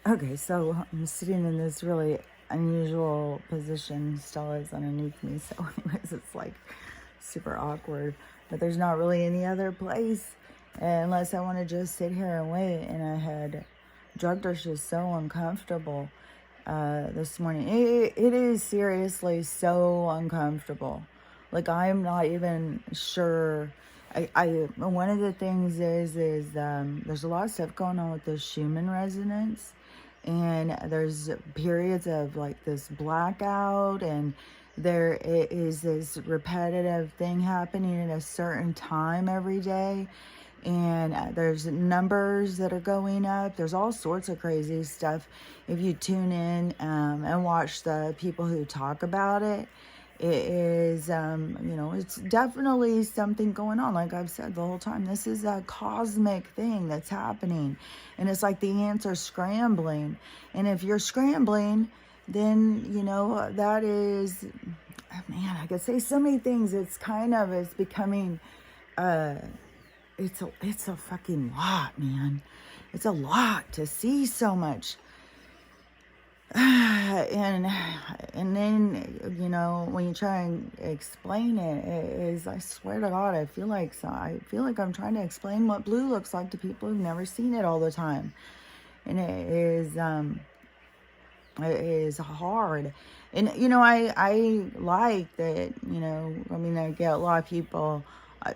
Okay, so I'm sitting in this really unusual position. Stella's underneath me, so anyways, it's like super awkward. But there's not really any other place unless I want to just sit here and wait. And I had drugged her. She's so uncomfortable this morning. It is seriously so uncomfortable. Like, I'm not even sure. One of the things is there's a lot of stuff going on with the Schumann resonance, and there's periods of like this blackout, and there is this repetitive thing happening at a certain time every day, and there's numbers that are going up. There's all sorts of crazy stuff if you tune in and watch the people who talk about it. It is, it's definitely something going on. Like I've said the whole time, this is a cosmic thing that's happening. And it's like the ants are scrambling. And if you're scrambling, then, that is, man, I could say so many things. It's becoming, it's a fucking lot, man. It's a lot to see so much. And then when you try and explain it, it is, I swear to God, I feel like I'm trying to explain what blue looks like to people who've never seen it all the time, and it is hard. And I like that. I get a lot of people.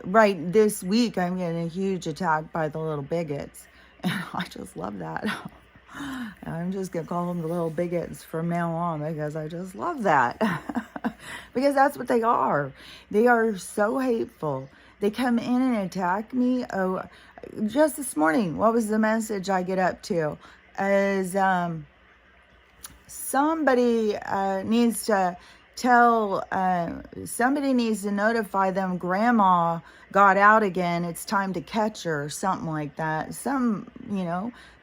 Right this week, I'm getting a huge attack by the little bigots, and I just love that. I'm just going to call them the little bigots from now on, because I just love that. Because that's what they are. They are so hateful. They come in and attack me. Oh, just this morning, what was the message I get up to? As somebody needs to somebody needs to notify them grandma got out again, it's time to catch her, or something like that.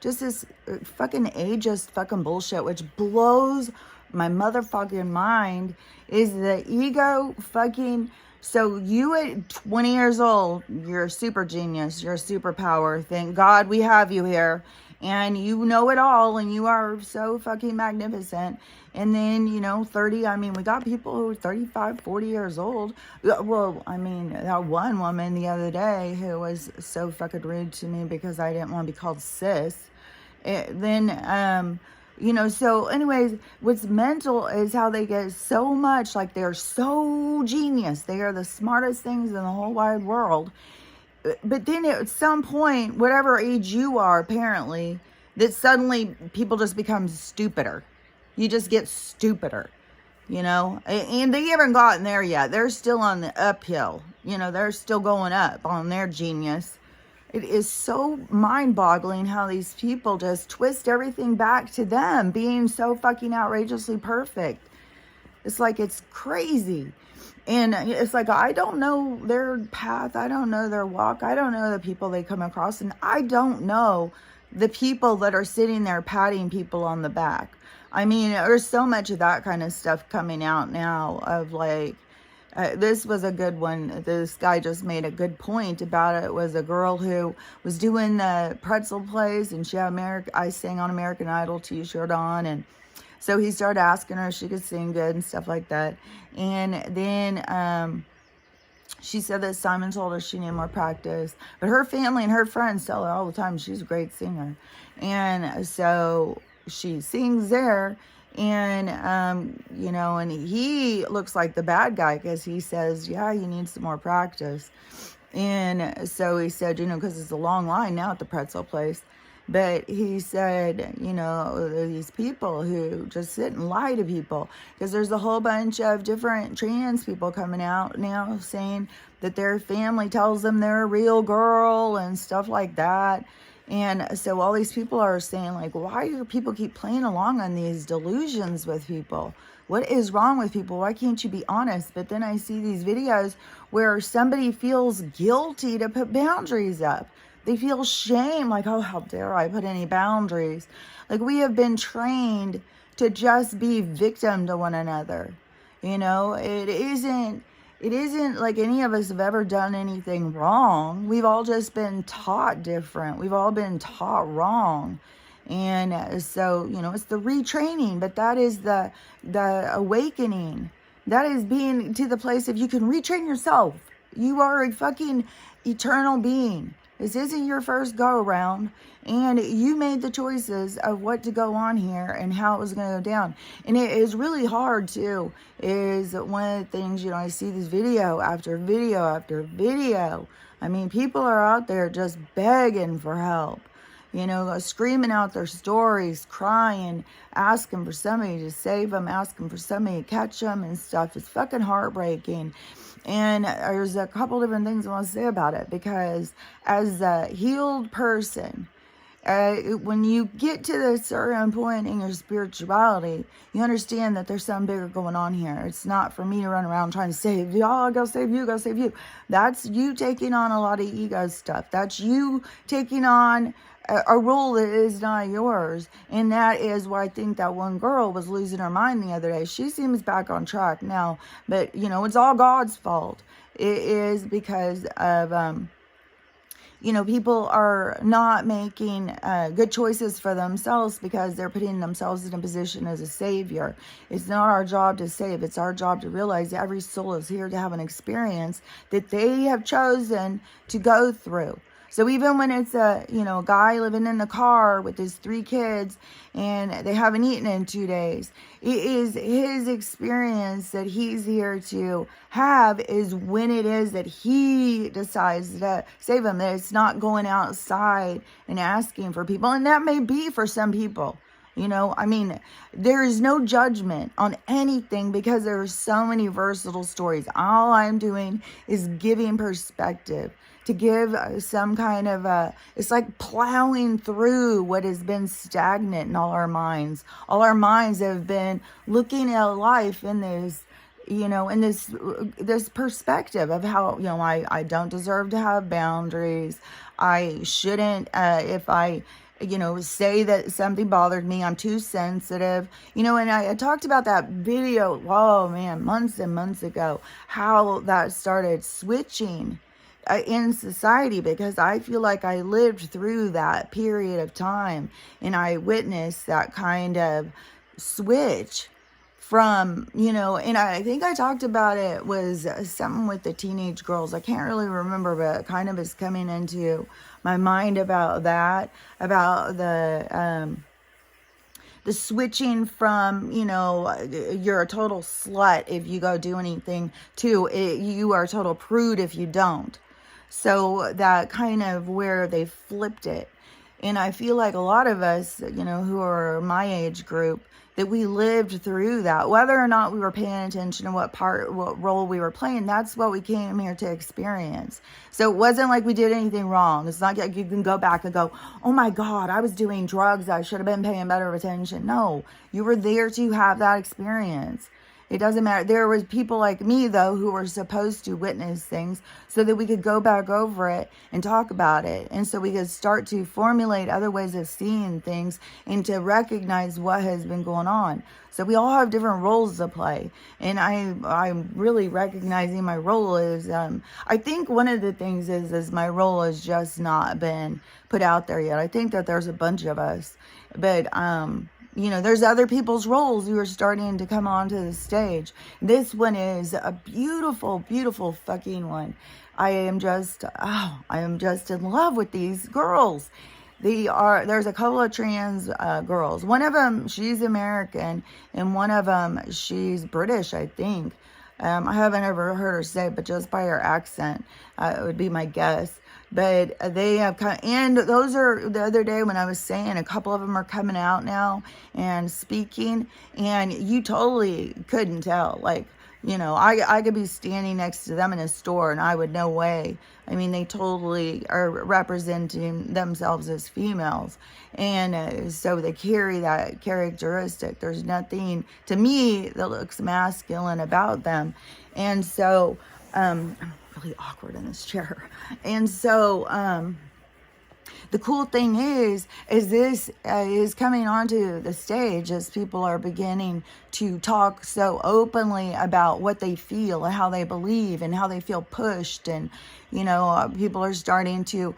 Just this fucking ageist fucking bullshit, which blows my motherfucking mind. Is the ego fucking, so you at 20 years old, you're a super genius, you're a superpower, thank God we have you here, and you know it all, and you are so fucking magnificent. And then, 30, we got people who are 35, 40 years old. Well, that one woman the other day who was so fucking rude to me because I didn't want to be called sis. So anyways, what's mental is how they get so much, like they're so genius. They are the smartest things in the whole wide world. But then at some point, whatever age you are, apparently, that suddenly people just become stupider. You just get stupider, and they haven't gotten there yet. They're still on the uphill. They're still going up on their genius. It is so mind-boggling how these people just twist everything back to them being so fucking outrageously perfect. It's like, it's crazy. And it's like, I don't know their path. I don't know their walk. I don't know the people they come across. And I don't know the people that are sitting there patting people on the back. There's so much of that kind of stuff coming out now of like, this was a good one. This guy just made a good point about it. It was a girl who was doing the pretzel plays, and she had I sang on American Idol t-shirt on, and so he started asking her if she could sing good and stuff like that. And then she said that Simon told her she needed more practice, but her family and her friends tell her all the time she's a great singer. And so she sings there, and and he looks like the bad guy because he says, yeah, you need some more practice. And so he said, because it's a long line now at the pretzel place. But he said, these people who just sit and lie to people, because there's a whole bunch of different trans people coming out now saying that their family tells them they're a real girl and stuff like that. And so all these people are saying, like, why do people keep playing along on these delusions with people? What is wrong with people? Why can't you be honest? But then I see these videos where somebody feels guilty to put boundaries up. They feel shame, like, oh, how dare I put any boundaries? Like, we have been trained to just be victim to one another. It isn't like any of us have ever done anything wrong. We've all just been taught different. We've all been taught wrong. And so, it's the retraining, but that is the awakening. That is being to the place of you can retrain yourself. You are a fucking eternal being. This isn't your first go around, and you made the choices of what to go on here and how it was going to go down. And it is really hard too, is one of the things, I see this video after video after video. I mean, people are out there just begging for help, screaming out their stories, crying, asking for somebody to save them, asking for somebody to catch them and stuff. It's fucking heartbreaking. And there's a couple different things I want to say about it, because as a healed person, when you get to a certain point in your spirituality, you understand that there's something bigger going on here. It's not for me to run around trying to save you. Oh, go save you, go save you. That's you taking on a lot of ego stuff. That's you taking on a role that is not yours. And that is why I think that one girl was losing her mind the other day. She seems back on track now, but it's all God's fault. It is because of people are not making good choices for themselves because they're putting themselves in a position as a savior. It's not our job to save. It's our job to realize that every soul is here to have an experience that they have chosen to go through. So even when it's a guy living in the car with his 3 kids and they haven't eaten in 2 days, it is his experience that he's here to have, is when it is that he decides to save them, that it's not going outside and asking for people. And that may be for some people. There is no judgment on anything because there are so many versatile stories. All I'm doing is giving perspective, to give some kind of it's like plowing through what has been stagnant in all our minds. All our minds have been looking at life in this, in this perspective of how, I don't deserve to have boundaries. I shouldn't, if I say that something bothered me, I'm too sensitive, and I talked about that video, months and months ago, how that started switching in society, because I feel like I lived through that period of time and I witnessed that kind of switch from, and I think I talked about it was something with the teenage girls. I can't really remember, but it kind of is coming into my mind about that, about the switching from, you're a total slut if you go do anything, to you are a total prude if you don't. So that kind of where they flipped it. And I feel like a lot of us, who are my age group, that we lived through that, whether or not we were paying attention to what role we were playing. That's what we came here to experience. So it wasn't like we did anything wrong. It's not like you can go back and go, oh my God, I was doing drugs, I should have been paying better attention. No, you were there to have that experience. It doesn't matter. There was people like me, though, who were supposed to witness things so that we could go back over it and talk about it. And so we could start to formulate other ways of seeing things and to recognize what has been going on. So we all have different roles to play. And I'm really recognizing my role is, I think one of the things is my role has just not been put out there yet. I think that there's a bunch of us, but, there's other people's roles who are starting to come onto the stage. This one is a beautiful, beautiful fucking one. I am just in love with these girls. There's a couple of trans girls. One of them, she's American, and one of them, she's British, I think. I haven't ever heard her say, but just by her accent, it would be my guess. But they have and those are the other day when I was saying a couple of them are coming out now and speaking, and you totally couldn't tell. Like, I could be standing next to them in a store and I would no way. I mean, they totally are representing themselves as females. And so they carry that characteristic. There's nothing to me that looks masculine about them. And so, I'm really awkward in this chair. And so, The cool thing is this is coming onto the stage as people are beginning to talk so openly about what they feel and how they believe and how they feel pushed. And, people are starting to,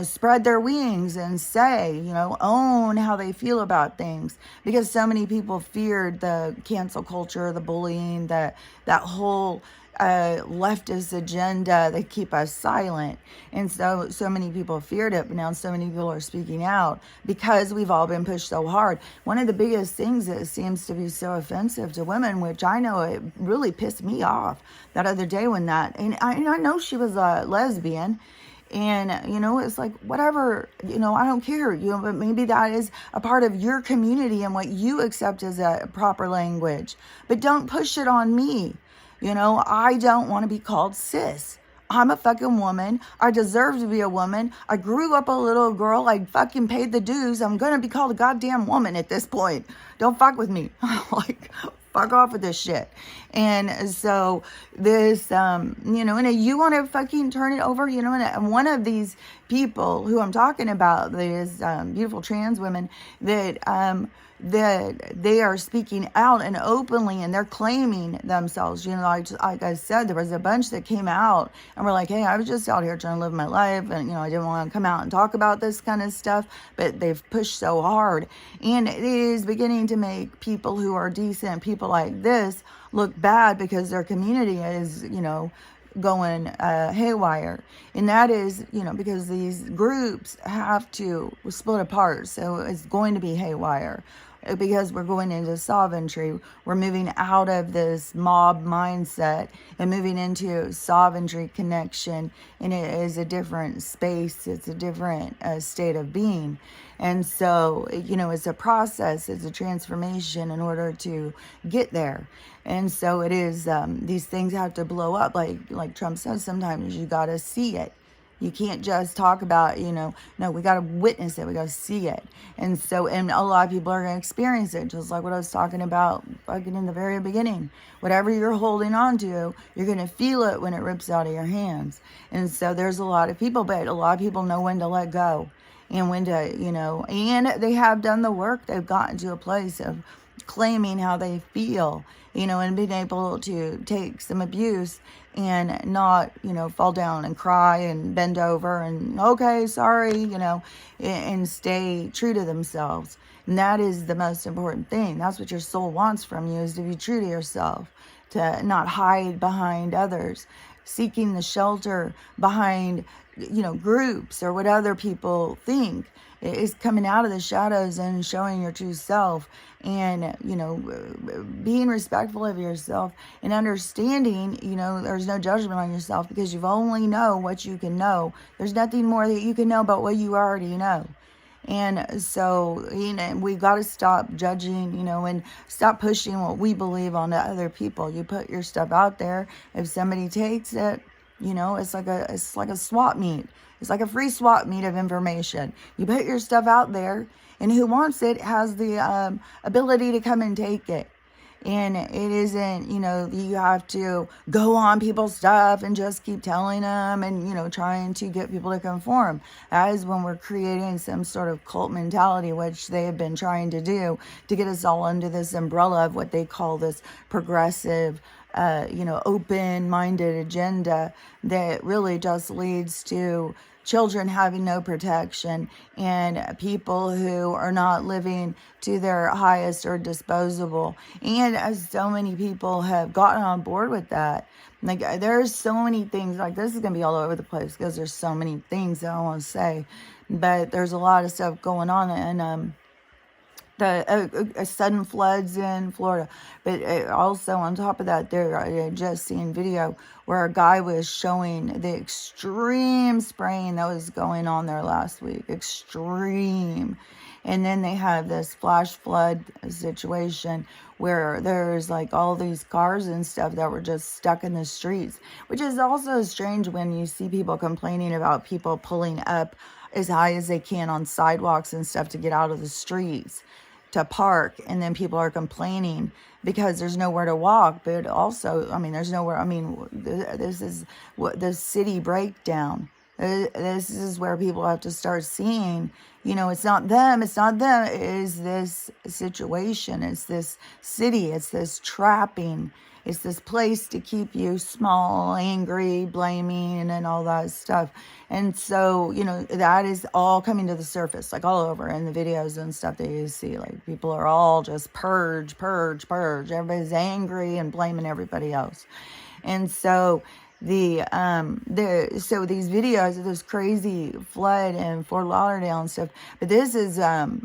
spread their wings and say, own how they feel about things, because so many people feared the cancel culture, the bullying, that whole leftist agenda that keep us silent. And so many people feared it, but now so many people are speaking out because we've all been pushed so hard. One of the biggest things that seems to be so offensive to women, which I know it really pissed me off that other day when and I know she was a lesbian, and, it's like, whatever, I don't care, but maybe that is a part of your community and what you accept as a proper language, but don't push it on me. I don't want to be called cis. I'm a fucking woman. I deserve to be a woman. I grew up a little girl. I fucking paid the dues. I'm going to be called a goddamn woman at this point. Don't fuck with me. Like, fuck off with this shit. And so this, and you want to fucking turn it over, and one of these people who I'm talking about, these beautiful trans women that they are speaking out and openly, and they're claiming themselves, like I said, there was a bunch that came out and were like, hey, I was just out here trying to live my life, and I didn't want to come out and talk about this kind of stuff, but they've pushed so hard, and it is beginning to make people who are decent, people like this, look bad because their community is going haywire. And that is, because these groups have to split apart, so it's going to be haywire, because we're going into sovereignty. We're moving out of this mob mindset and moving into sovereignty connection, and it is a different space. It's a different state of being. And so, it's a process, it's a transformation in order to get there. And so it is, these things have to blow up. Like Trump says, sometimes you got to see it. You can't just talk about, no, we got to witness it. We got to see it. And so, and a lot of people are going to experience it, just like what I was talking about fucking in the very beginning. Whatever you're holding on to, you're going to feel it when it rips out of your hands. And so there's a lot of people, but a lot of people know when to let go and when to, and they have done the work. They've gotten to a place of claiming how they feel, and being able to take some abuse and not, fall down and cry and bend over and, okay, sorry, and stay true to themselves. And that is the most important thing. That's what your soul wants from you, is to be true to yourself, to not hide behind others, seeking the shelter behind, groups or what other people think. Is coming out of the shadows and showing your true self, and being respectful of yourself and understanding, there's no judgment on yourself, because you've only know what you can know. There's nothing more that you can know about what you already know. And so, we got to stop judging, and stop pushing what we believe onto other people. You put your stuff out there. If somebody takes it, it's like a swap meet. It's like a free swap meet of information. You put your stuff out there, and who wants it has the ability to come and take it. And it isn't, you have to go on people's stuff and just keep telling them and, trying to get people to conform. That is when we're creating some sort of cult mentality, which they have been trying to do to get us all under this umbrella of what they call this progressive, open-minded agenda that really just leads to children having no protection and people who are not living to their highest or disposable. And as so many people have gotten on board with that, like there's so many things, like this is going to be all over the place because there's so many things that I want to say, but there's a lot of stuff going on, and the sudden floods in Florida. But also on top of that, I just seen video where a guy was showing the extreme spraying that was going on there last week. Extreme. And then they have this flash flood situation where there's like all these cars and stuff that were just stuck in the streets, which is also strange when you see people complaining about people pulling up as high as they can on sidewalks and stuff to get out of the streets to park, and then people are complaining because there's nowhere to walk. But also, there's nowhere. This is what the city breakdown. This is where people have to start seeing, it's not them, it is this situation, it's this city, it's this trapping, it's this place to keep you small, angry, blaming, and all that stuff. And so, that is all coming to the surface, like all over in the videos and stuff that you see. Like, people are all just purge, purge, purge. Everybody's angry and blaming everybody else. And so so these videos of this crazy flood in Fort Lauderdale and stuff, but this is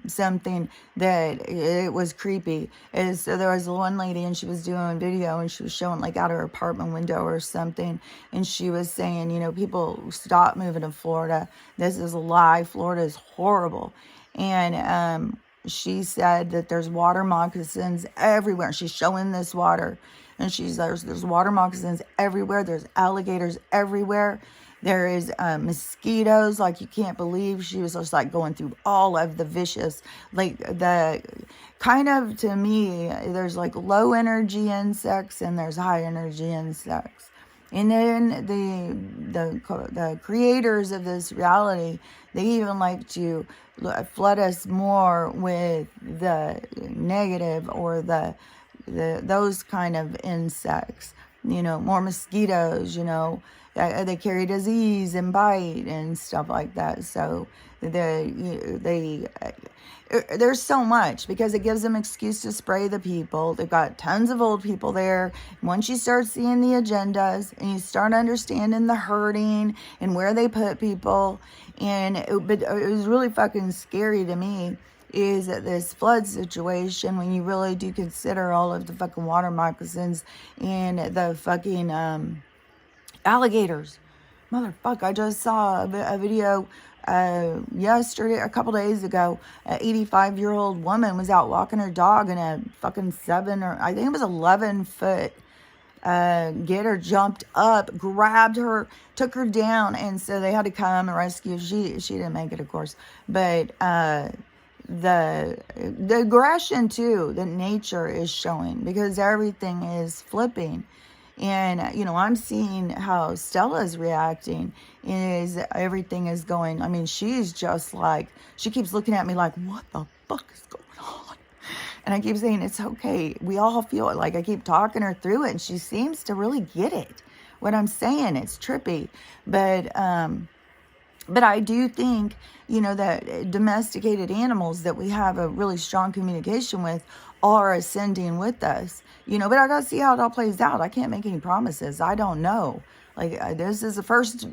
something that it was creepy. Is so there was one lady and she was doing video and she was showing like out her apartment window or something, and she was saying, people stop moving to Florida. This is a lie. Florida is horrible. And she said that there's water moccasins everywhere. She's showing this water. And there's water moccasins everywhere. There's alligators everywhere. There is mosquitoes like you can't believe. She was just like going through all of the vicious, like the kind of, to me, there's like low energy insects and there's high energy insects. And then the creators of this reality, they even like to flood us more with the negative or those kind of insects, more mosquitoes, they carry disease and bite and stuff like that. So there's so much, because it gives them excuse to spray the people. They've got tons of old people there. Once you start seeing the agendas and you start understanding the hurting and where they put people, but it was really fucking scary to me, is that this flood situation, when you really do consider all of the fucking water moccasins and the fucking alligators. Motherfucker, I just saw a video yesterday, a couple days ago. An 85-year-old woman was out walking her dog, and a fucking 11-foot gator jumped up, grabbed her, took her down, and so they had to come and rescue. She didn't make it, of course, but the aggression too that nature is showing, because everything is flipping. And I'm seeing how Stella's reacting, is everything is going, I mean, she's just like, she keeps looking at me like, what the fuck is going on? And I keep saying, it's okay, we all feel it. Like, I keep talking her through it, and she seems to really get it, what I'm saying. It's trippy, but I do think, that domesticated animals that we have a really strong communication with are ascending with us, but I got to see how it all plays out. I can't make any promises. I don't know. Like, this is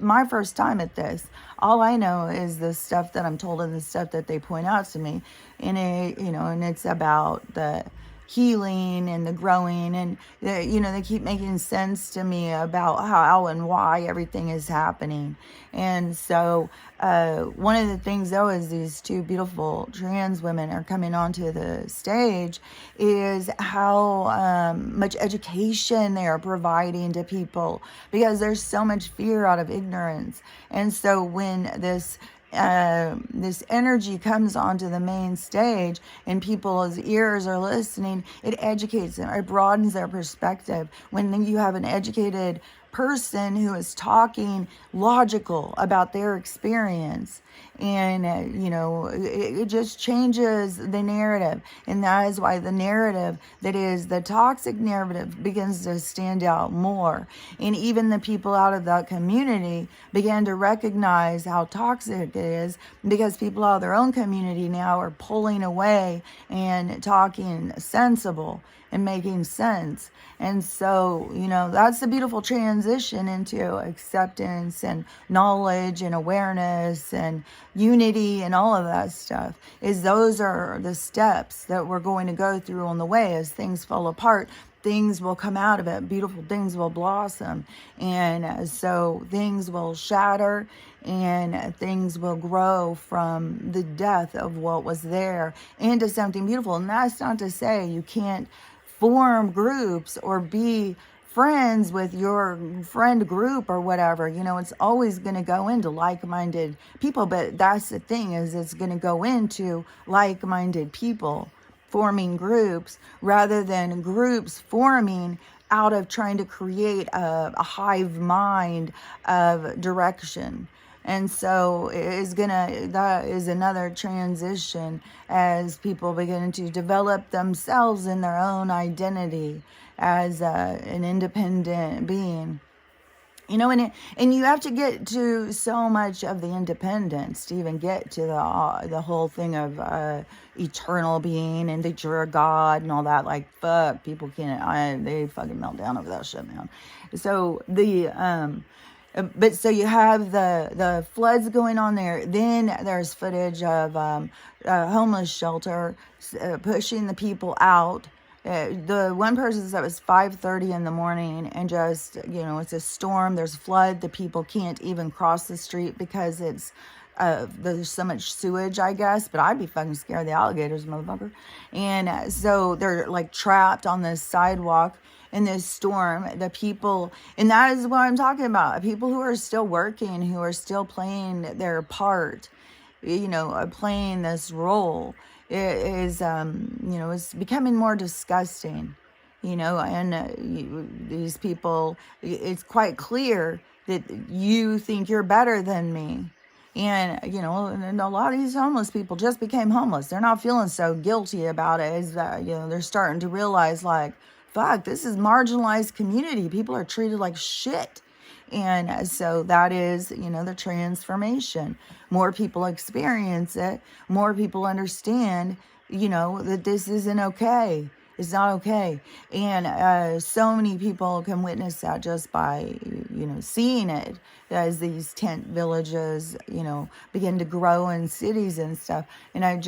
my first time at this. All I know is the stuff that I'm told and the stuff that they point out to me. And and it's about the healing and the growing, and they keep making sense to me about how and why everything is happening. And so one of the things, though, is these two beautiful trans women are coming onto the stage, is how much education they are providing to people, because there's so much fear out of ignorance. And so when this energy comes onto the main stage and people's ears are listening, it educates them, it broadens their perspective. When you have an educated person who is talking logical about their experience, and it just changes the narrative. And that is why the narrative that is the toxic narrative begins to stand out more. And even the people out of that community began to recognize how toxic it is, because people out of their own community now are pulling away and talking sensible and making sense. And so, that's the beautiful transition into acceptance and knowledge and awareness and unity and all of that stuff. Is those are the steps that we're going to go through on the way. As things fall apart, things will come out of it. Beautiful things will blossom. And so things will shatter and things will grow from the death of what was there into something beautiful. And that's not to say you can't form groups or be friends with your friend group or whatever. It's always going to go into like-minded people, but that's the thing, is it's going to go into like-minded people forming groups, rather than groups forming out of trying to create a hive mind of direction. And so that is another transition as people begin to develop themselves in their own identity as an independent being. And you have to get to so much of the independence to even get to the whole thing of eternal being and that you're a god and all that. Like, fuck, people can't. They fucking melt down over that shit, man. So but so you have the floods going on there. Then there's footage of a homeless shelter pushing the people out. The one person said it was 5:30 in the morning, and just, it's a storm, there's flood, the people can't even cross the street because there's so much sewage, I guess, but I'd be fucking scared of the alligators, motherfucker. And so they're like trapped on this sidewalk in this storm. The people, and that is what I'm talking about, people who are still working, who are still playing their part, playing this role. It is, it's becoming more disgusting, and these people, it's quite clear that you think you're better than me. And, and a lot of these homeless people just became homeless. They're not feeling so guilty about it as that, they're starting to realize, like, fuck, this is marginalized community. People are treated like shit. And so that is, the transformation. More people experience it. More people understand, that this isn't okay. It's not okay. And so many people can witness that just by, seeing it as these tent villages, begin to grow in cities and stuff. And I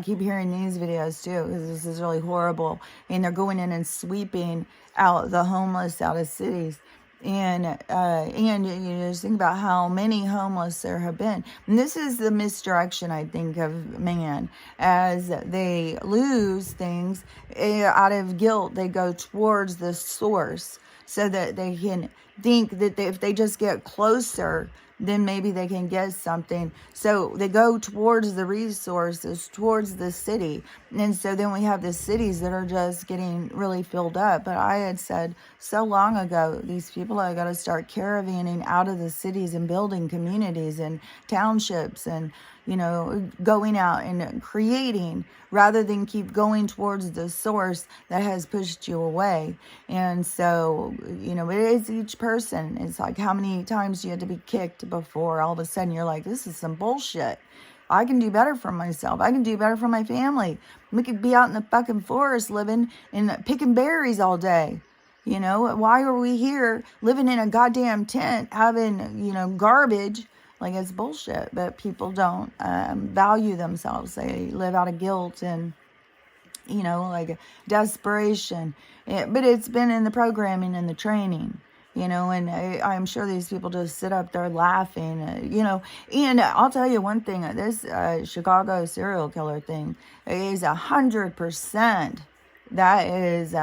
keep hearing these videos too, because this is really horrible. And they're going in and sweeping out the homeless out of cities. And you just think about how many homeless there have been. And this is the misdirection, I think, of man. As they lose things out of guilt, they go towards the source so that they can think that if they just get closer, then maybe they can get something. So they go towards the resources, towards the city. And so then we have the cities that are just getting really filled up. But I had said so long ago, these people have got to start caravanning out of the cities and building communities and townships and, going out and creating rather than keep going towards the source that has pushed you away. And so, it is each person. It's like, how many times you had to be kicked before all of a sudden you're like, this is some bullshit. I can do better for myself. I can do better for my family. We could be out in the fucking forest living and picking berries all day. Why are we here living in a goddamn tent having, garbage? Like, it's bullshit. But people don't value themselves. They live out of guilt and, like desperation. But it's been in the programming and the training. And I'm sure these people just sit up there laughing, and I'll tell you one thing, this Chicago serial killer thing is 100%. That is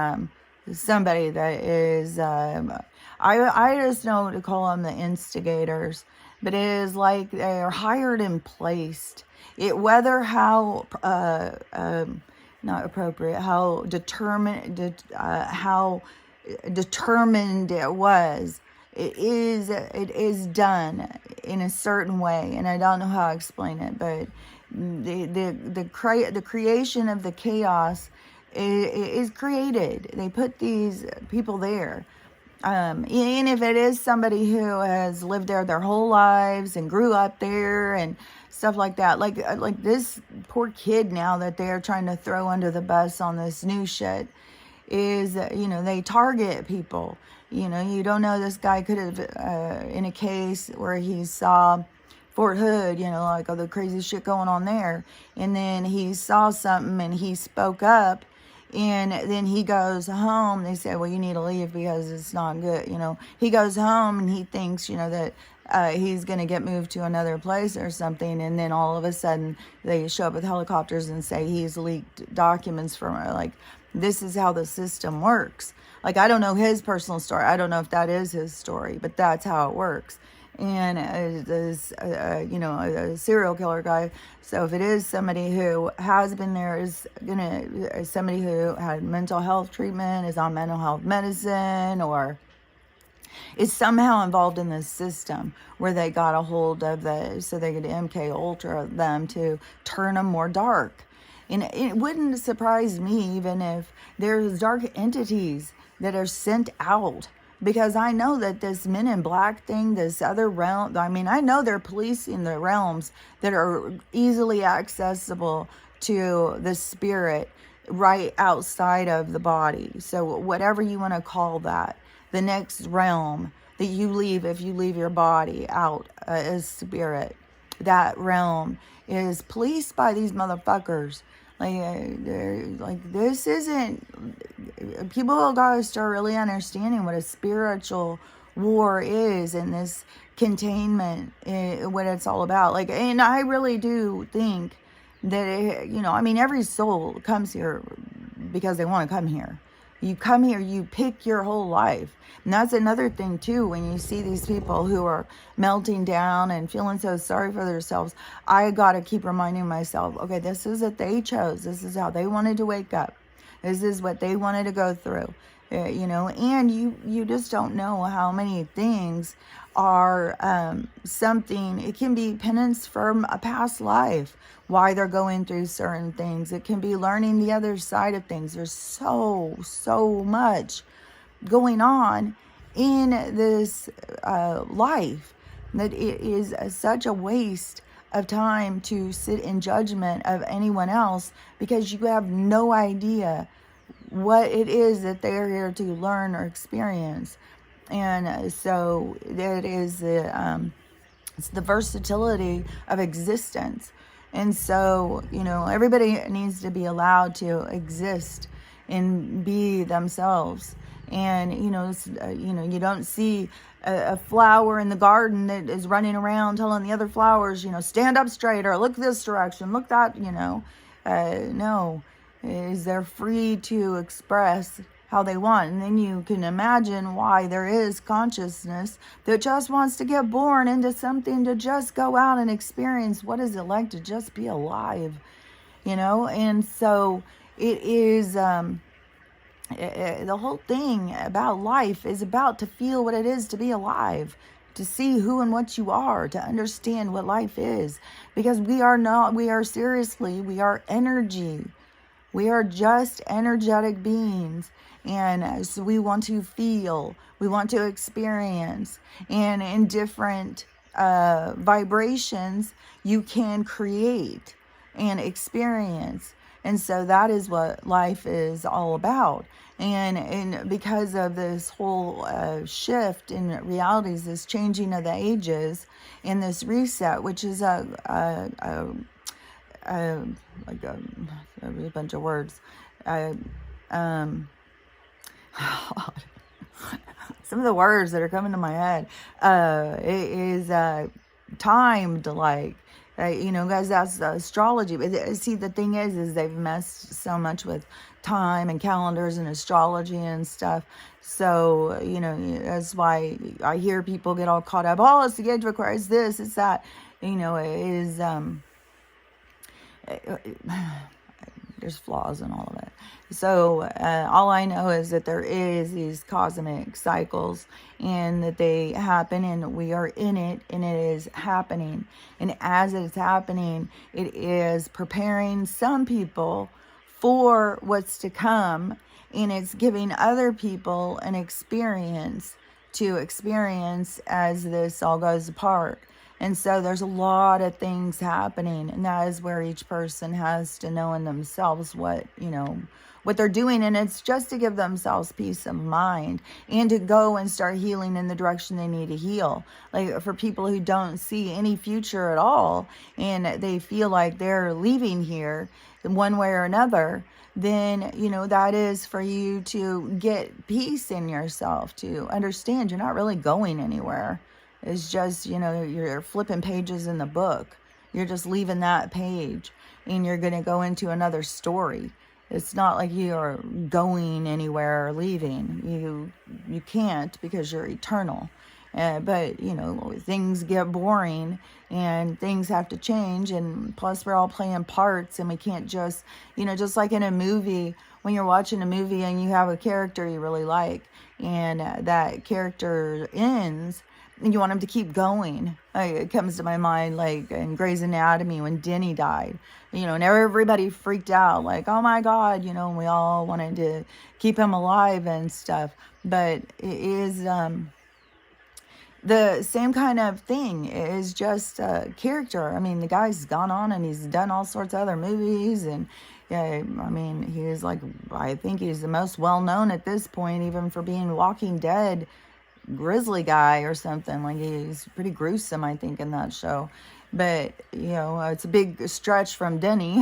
somebody that is, I just know to call them the instigators, but it is like they are hired and placed. Whether how, not appropriate, how determined it was, it is done in a certain way, and I don't know how to explain it, but the creation of the chaos is created. They put these people there. Even if it is somebody who has lived there their whole lives and grew up there and stuff like that, like this poor kid now that they're trying to throw under the bus on this new shit, is, they target people. You don't know, this guy could have, in a case where he saw Fort Hood, like all the crazy shit going on there, and then he saw something and he spoke up, and then he goes home. They say, well, you need to leave because it's not good. He goes home and he thinks, that he's going to get moved to another place or something. And then all of a sudden they show up with helicopters and say he's leaked documents from her. Like, this is how the system works. Like, I don't know his personal story. I don't know if that is his story, but that's how it works. And a serial killer guy. So if it is somebody who has been there, is somebody who had mental health treatment, is on mental health medicine, or is somehow involved in this system where they got a hold of so they could MK Ultra them to turn them more dark. And it wouldn't surprise me even if there's dark entities that are sent out, because I know that this Men in Black thing, this other realm, I mean, I know they're policing the realms that are easily accessible to the spirit right outside of the body. So whatever you want to call that, the next realm that you leave, if you leave your body out as spirit, that realm is policed by these motherfuckers. Like this isn't, people gotta start really understanding what a spiritual war is, and this containment, what it's all about. Like, and I really do think that I mean, every soul comes here because they want to come here. You come here, you pick your whole life. And that's another thing too, when you see these people who are melting down and feeling so sorry for themselves, I got to keep reminding myself, okay, this is what they chose. This is how they wanted to wake up. This is what they wanted to go through. And you just don't know how many things are something. It can be penance from a past life, why they're going through certain things. It can be learning the other side of things. There's so much going on in this life that it is such a waste of time to sit in judgment of anyone else, because you have no idea what it is that they're here to learn or experience. And so that is it's the versatility of existence. And so, everybody needs to be allowed to exist and be themselves. And, you don't see a flower in the garden that is running around telling the other flowers, stand up straight, or look this direction, look that, no. Is they're free to express how they want. And then you can imagine why there is consciousness that just wants to get born into something, to just go out and experience what is it like to just be alive, And so it is, the whole thing about life is about to feel what it is to be alive, to see who and what you are, to understand what life is. Because we are energy. We are just energetic beings, and so we want to feel, we want to experience, and in different vibrations, you can create and experience. And so that is what life is all about. And because of this whole shift in realities, this changing of the ages, and this reset, which is like a bunch of words. Some of the words that are coming to my head is timed, like, guys, that's astrology. But see, the thing is they've messed so much with time and calendars and astrology and stuff. So, that's why I hear people get all caught up. Oh, it's the age of Aquarius, this, it's that. It is... there's flaws in all of it. So all I know is that there is these cosmic cycles, and that they happen, and we are in it, and it is happening. And as it's happening, it is preparing some people for what's to come, and it's giving other people an experience to experience as this all goes apart. And so there's a lot of things happening, and that is where each person has to know in themselves what they're doing. And it's just to give themselves peace of mind, and to go and start healing in the direction they need to heal. Like, for people who don't see any future at all, and they feel like they're leaving here in one way or another, then, that is for you to get peace in yourself, to understand you're not really going anywhere. It's just, you're flipping pages in the book. You're just leaving that page, and you're going to go into another story. It's not like you are going anywhere or leaving. You can't, because you're eternal. But, things get boring, and things have to change. And plus, we're all playing parts, and we can't just, just like in a movie, when you're watching a movie and you have a character you really like, and that character ends, and you want him to keep going. It comes to my mind like in Grey's Anatomy when Denny died, and everybody freaked out like, oh my God, and we all wanted to keep him alive and stuff. But it is the same kind of thing. Is just a character. I mean, the guy's gone on and he's done all sorts of other movies, and yeah, I mean, he's like, I think he's the most well-known at this point, even for being Walking Dead grizzly guy or something. Like, he's pretty gruesome, I think, in that show. But it's a big stretch from Denny.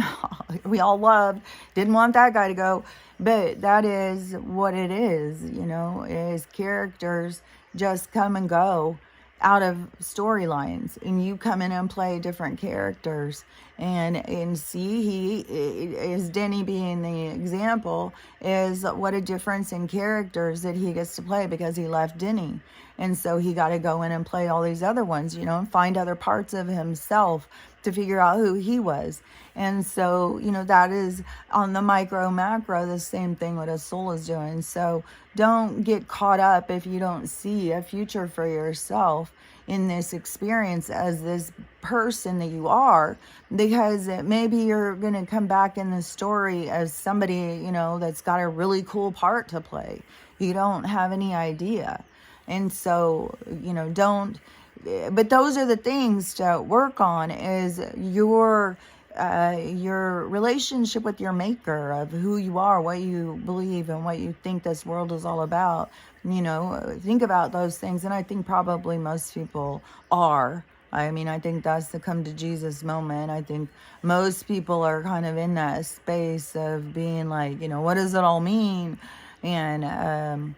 We all loved, didn't want that guy to go, but that is what it is. Is characters just come and go out of storylines, and you come in and play different characters, and see, he is, Denny being the example, is what a difference in characters that he gets to play, because he left Denny, and so he got to go in and play all these other ones, and find other parts of himself to figure out who he was. And so, that is on the micro macro, the same thing what a soul is doing. So don't get caught up if you don't see a future for yourself in this experience as this person that you are, because maybe you're going to come back in the story as somebody, that's got a really cool part to play. You don't have any idea. And so, don't, but those are the things to work on, is your relationship with your maker, of who you are, what you believe, and what you think this world is all about. Think about those things. And I think probably most people are. I mean, I think that's the come to Jesus moment. I think most people are kind of in that space of being like, what does it all mean? And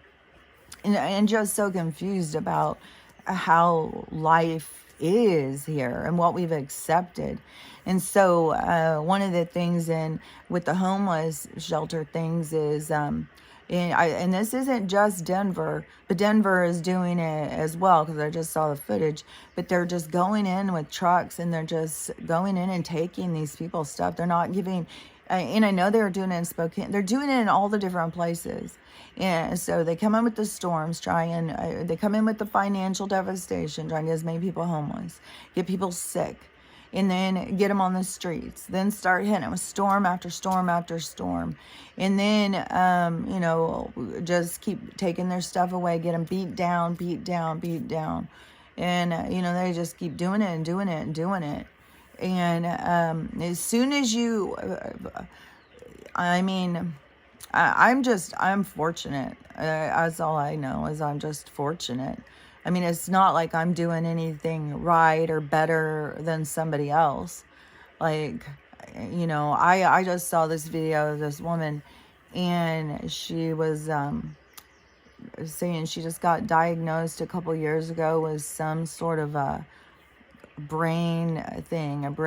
just so confused about how life is here and what we've accepted. And so one of the things with the homeless shelter things is, and this isn't just Denver, but Denver is doing it as well, because I just saw the footage. But they're just going in with trucks, and they're just going in and taking these people's stuff. They're not giving, and I know they're doing it in Spokane. They're doing it in all the different places. And so they come in with the storms, they come in with the financial devastation, trying to get as many people homeless, get people sick, and then get them on the streets, then start hitting them with storm after storm after storm. And then, just keep taking their stuff away, get them beat down, beat down, beat down. And, they just keep doing it and doing it and doing it. And as soon as you, I'm fortunate. That's all I know, is I'm just fortunate. I mean, it's not like I'm doing anything right or better than somebody else. Like, I just saw this video of this woman, and she was saying she just got diagnosed a couple years ago with some sort of a brain thing, it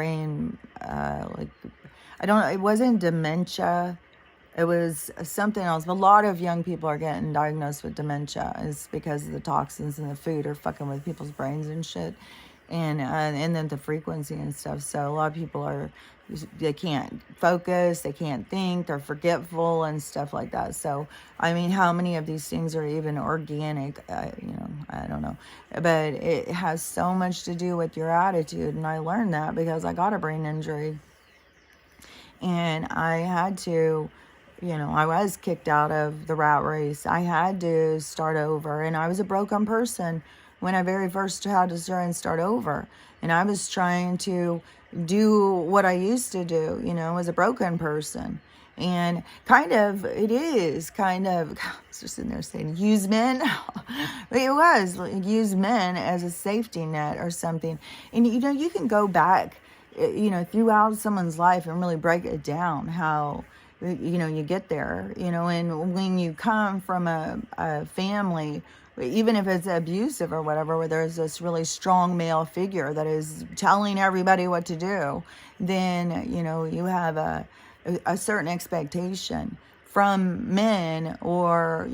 wasn't dementia. It was something else. But a lot of young people are getting diagnosed with dementia. It's because of the toxins in the food are fucking with people's brains and shit. And then the frequency and stuff. So a lot of people they can't focus, they can't think, they're forgetful and stuff like that. So, I mean, how many of these things are even organic? I don't know. But it has so much to do with your attitude. And I learned that because I got a brain injury. And I had to, I was kicked out of the rat race. I had to start over. And I was a broken person when I very first had to try and start over. And I was trying to do what I used to do, as a broken person. And it is kind of, I was just in there saying, use men. It was use men as a safety net or something. And, you can go back, throughout someone's life and really break it down how, you get there, and when you come from a family, even if it's abusive or whatever, where there's this really strong male figure that is telling everybody what to do, then, you have a certain expectation from men, or,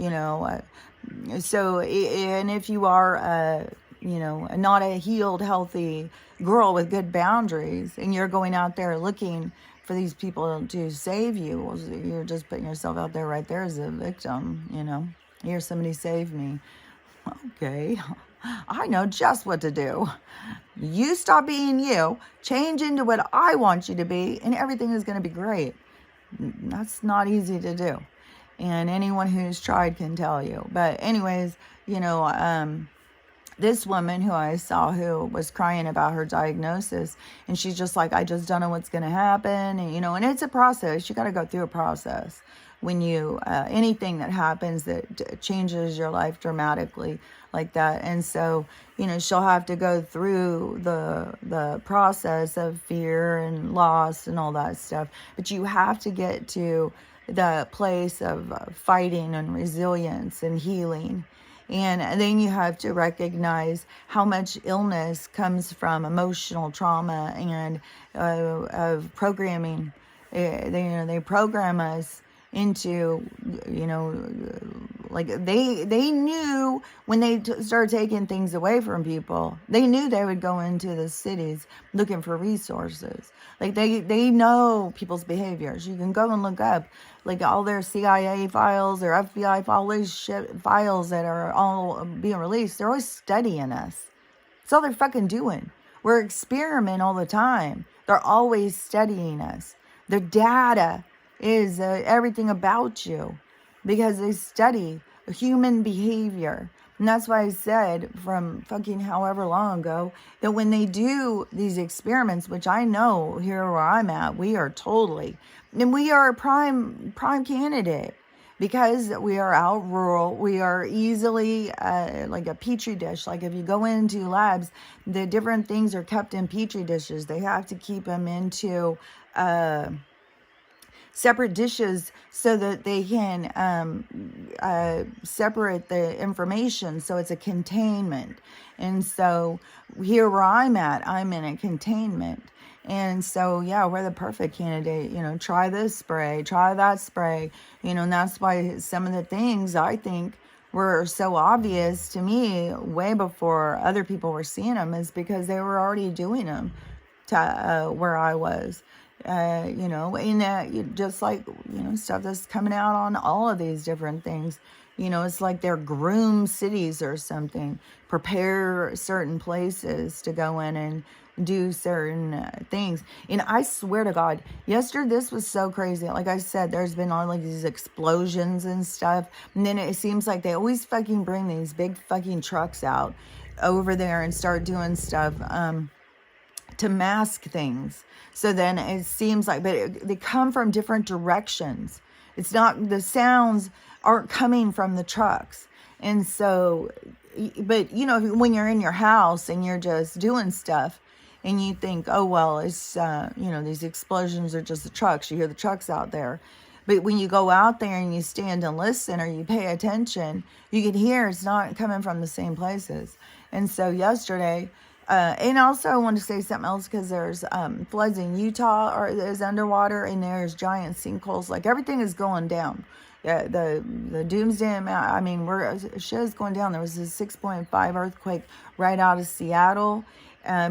so, and if you are, not a healed, healthy girl with good boundaries, and you're going out there looking for these people to save you, you're just putting yourself out there right there as a victim, Here, somebody save me. Okay, I know just what to do. You stop being you, change into what I want you to be, and everything is going to be great. That's not easy to do. And anyone who's tried can tell you. But anyways, this woman who I saw who was crying about her diagnosis, and she's just like, I just don't know what's going to happen. And it's a process. You got to go through a process when you, anything that happens that changes your life dramatically like that. And so, she'll have to go through the process of fear and loss and all that stuff. But you have to get to the place of fighting and resilience and healing. And then you have to recognize how much illness comes from emotional trauma and of programming. They program us into, like they knew when they started taking things away from people, they knew they would go into the cities looking for resources. Like they know people's behaviors. You can go and look up like all their CIA files, their FBI files, all these shit files that are all being released. They're always studying us. That's all they're fucking doing. We're experimenting all the time. They're always studying us. Their data is everything about you because they study human behavior. And that's why I said from fucking however long ago that when they do these experiments, which I know here where I'm at, we are totally, and we are a prime candidate because we are out rural. We are easily like a petri dish. Like if you go into labs, the different things are kept in petri dishes. They have to keep them into separate dishes so that they can separate the information, so it's a containment. And so here where I'm at, I'm in a containment. And so yeah, we're the perfect candidate. Try this spray, try that spray, and that's why some of the things I think were so obvious to me way before other people were seeing them is because they were already doing them to where I was. Just like, stuff that's coming out on all of these different things. It's like they're groomed cities or something, prepare certain places to go in and do certain things. And I swear to God, yesterday, this was so crazy. Like I said, there's been all like these explosions and stuff. And then it seems like they always fucking bring these big fucking trucks out over there and start doing stuff, to mask things. So then it seems like, but they come from different directions. It's not, the sounds aren't coming from the trucks. And so, but when you're in your house and you're just doing stuff and you think, oh, well, it's, these explosions are just the trucks. You hear the trucks out there. But when you go out there and you stand and listen or you pay attention, you can hear it's not coming from the same places. And so yesterday, and also I want to say something else because there's floods in Utah or is underwater and there's giant sinkholes. Like everything is going down. The doomsday amount, I mean, shit is going down. There was a 6.5 earthquake right out of Seattle,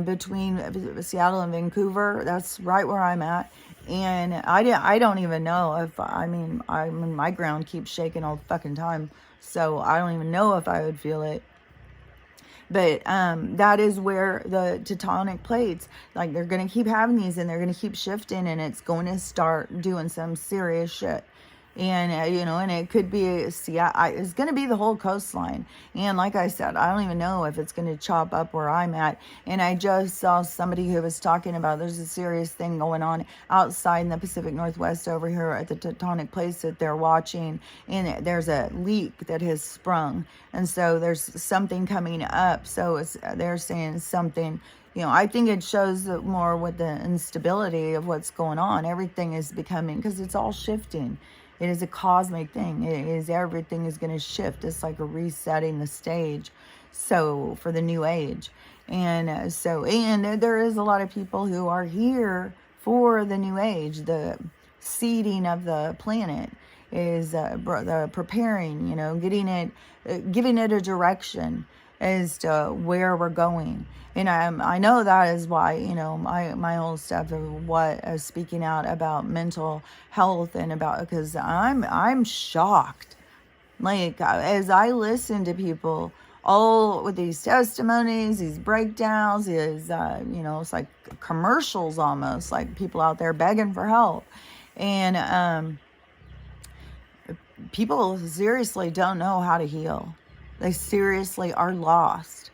between Seattle and Vancouver. That's right where I'm at. And I don't even know if, my ground keeps shaking all the fucking time. So I don't even know if I would feel it. But that is where the tectonic plates, like they're going to keep having these and they're going to keep shifting and it's going to start doing some serious shit. And, and it could be, it's going to be the whole coastline. And like I said, I don't even know if it's going to chop up where I'm at. And I just saw somebody who was talking about there's a serious thing going on outside in the Pacific Northwest over here at the tectonic plates that they're watching. And there's a leak that has sprung. And so there's something coming up. So they're saying something. I think it shows more with the instability of what's going on. Everything is becoming, because it's all shifting. It is a cosmic thing. Everything is going to shift. It's like a resetting the stage. So for the new age. And there is a lot of people who are here for the new age. The seeding of the planet is the preparing, giving it a direction as to where we're going. And I know that is why, my whole stuff of what speaking out about mental health and about, because I'm shocked. Like, as I listen to people, all with these testimonies, these breakdowns, it's like commercials almost, like people out there begging for help. And people seriously don't know how to heal. They seriously are lost.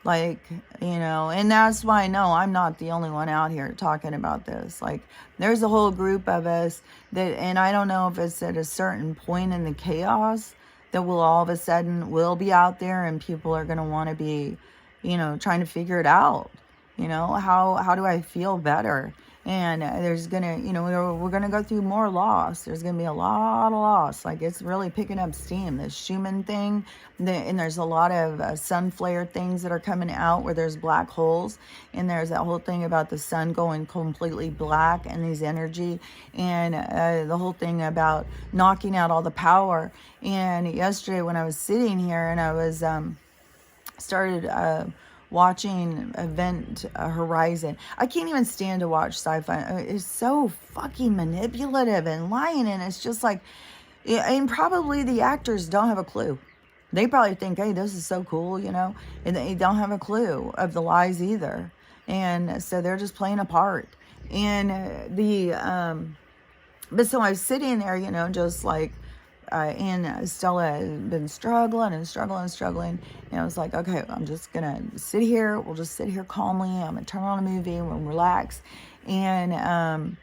Like, and that's why I know I'm not the only one out here talking about this. Like, there's a whole group of us that, and I don't know if it's at a certain point in the chaos that will all of a sudden will be out there and people are going to want to be, trying to figure it out. How do I feel better? And there's going to, we're going to go through more loss. There's going to be a lot of loss. Like, it's really picking up steam, this Schumann thing. And there's a lot of sun flare things that are coming out where there's black holes. And there's that whole thing about the sun going completely black and these energy. And the whole thing about knocking out all the power. And yesterday when I was sitting here and I was started watching Event Horizon. I can't even stand to watch sci-fi. It's so fucking manipulative and lying, and it's just like, and probably the actors don't have a clue. They probably think, hey, this is so cool, and they don't have a clue of the lies either. And so they're just playing a part. And but so I was sitting there, just like, and Stella had been struggling. And I was like, okay, I'm just going to sit here. We'll just sit here calmly. I'm going to turn on a movie and we'll relax. And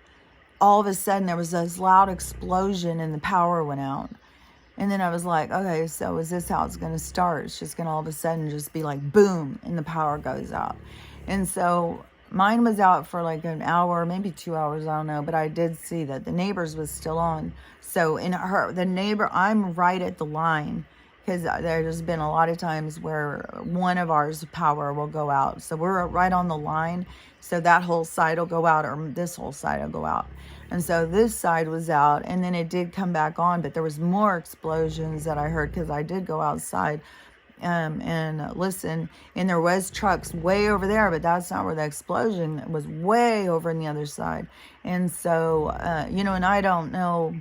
all of a sudden there was this loud explosion and the power went out. And then I was like, okay, so is this how it's going to start? It's just going to all of a sudden just be like, boom, and the power goes out. And so mine was out for like an hour, maybe 2 hours, I don't know. But I did see that the neighbor's was still on. So the neighbor, I'm right at the line, because there's been a lot of times where one of ours power will go out. So we're right on the line. So that whole side will go out, or this whole side will go out. And so this side was out, and then it did come back on, but there was more explosions that I heard because I did go outside and listen, and there was trucks way over there, but that's not where the explosion was, way over on the other side. And so, and I don't know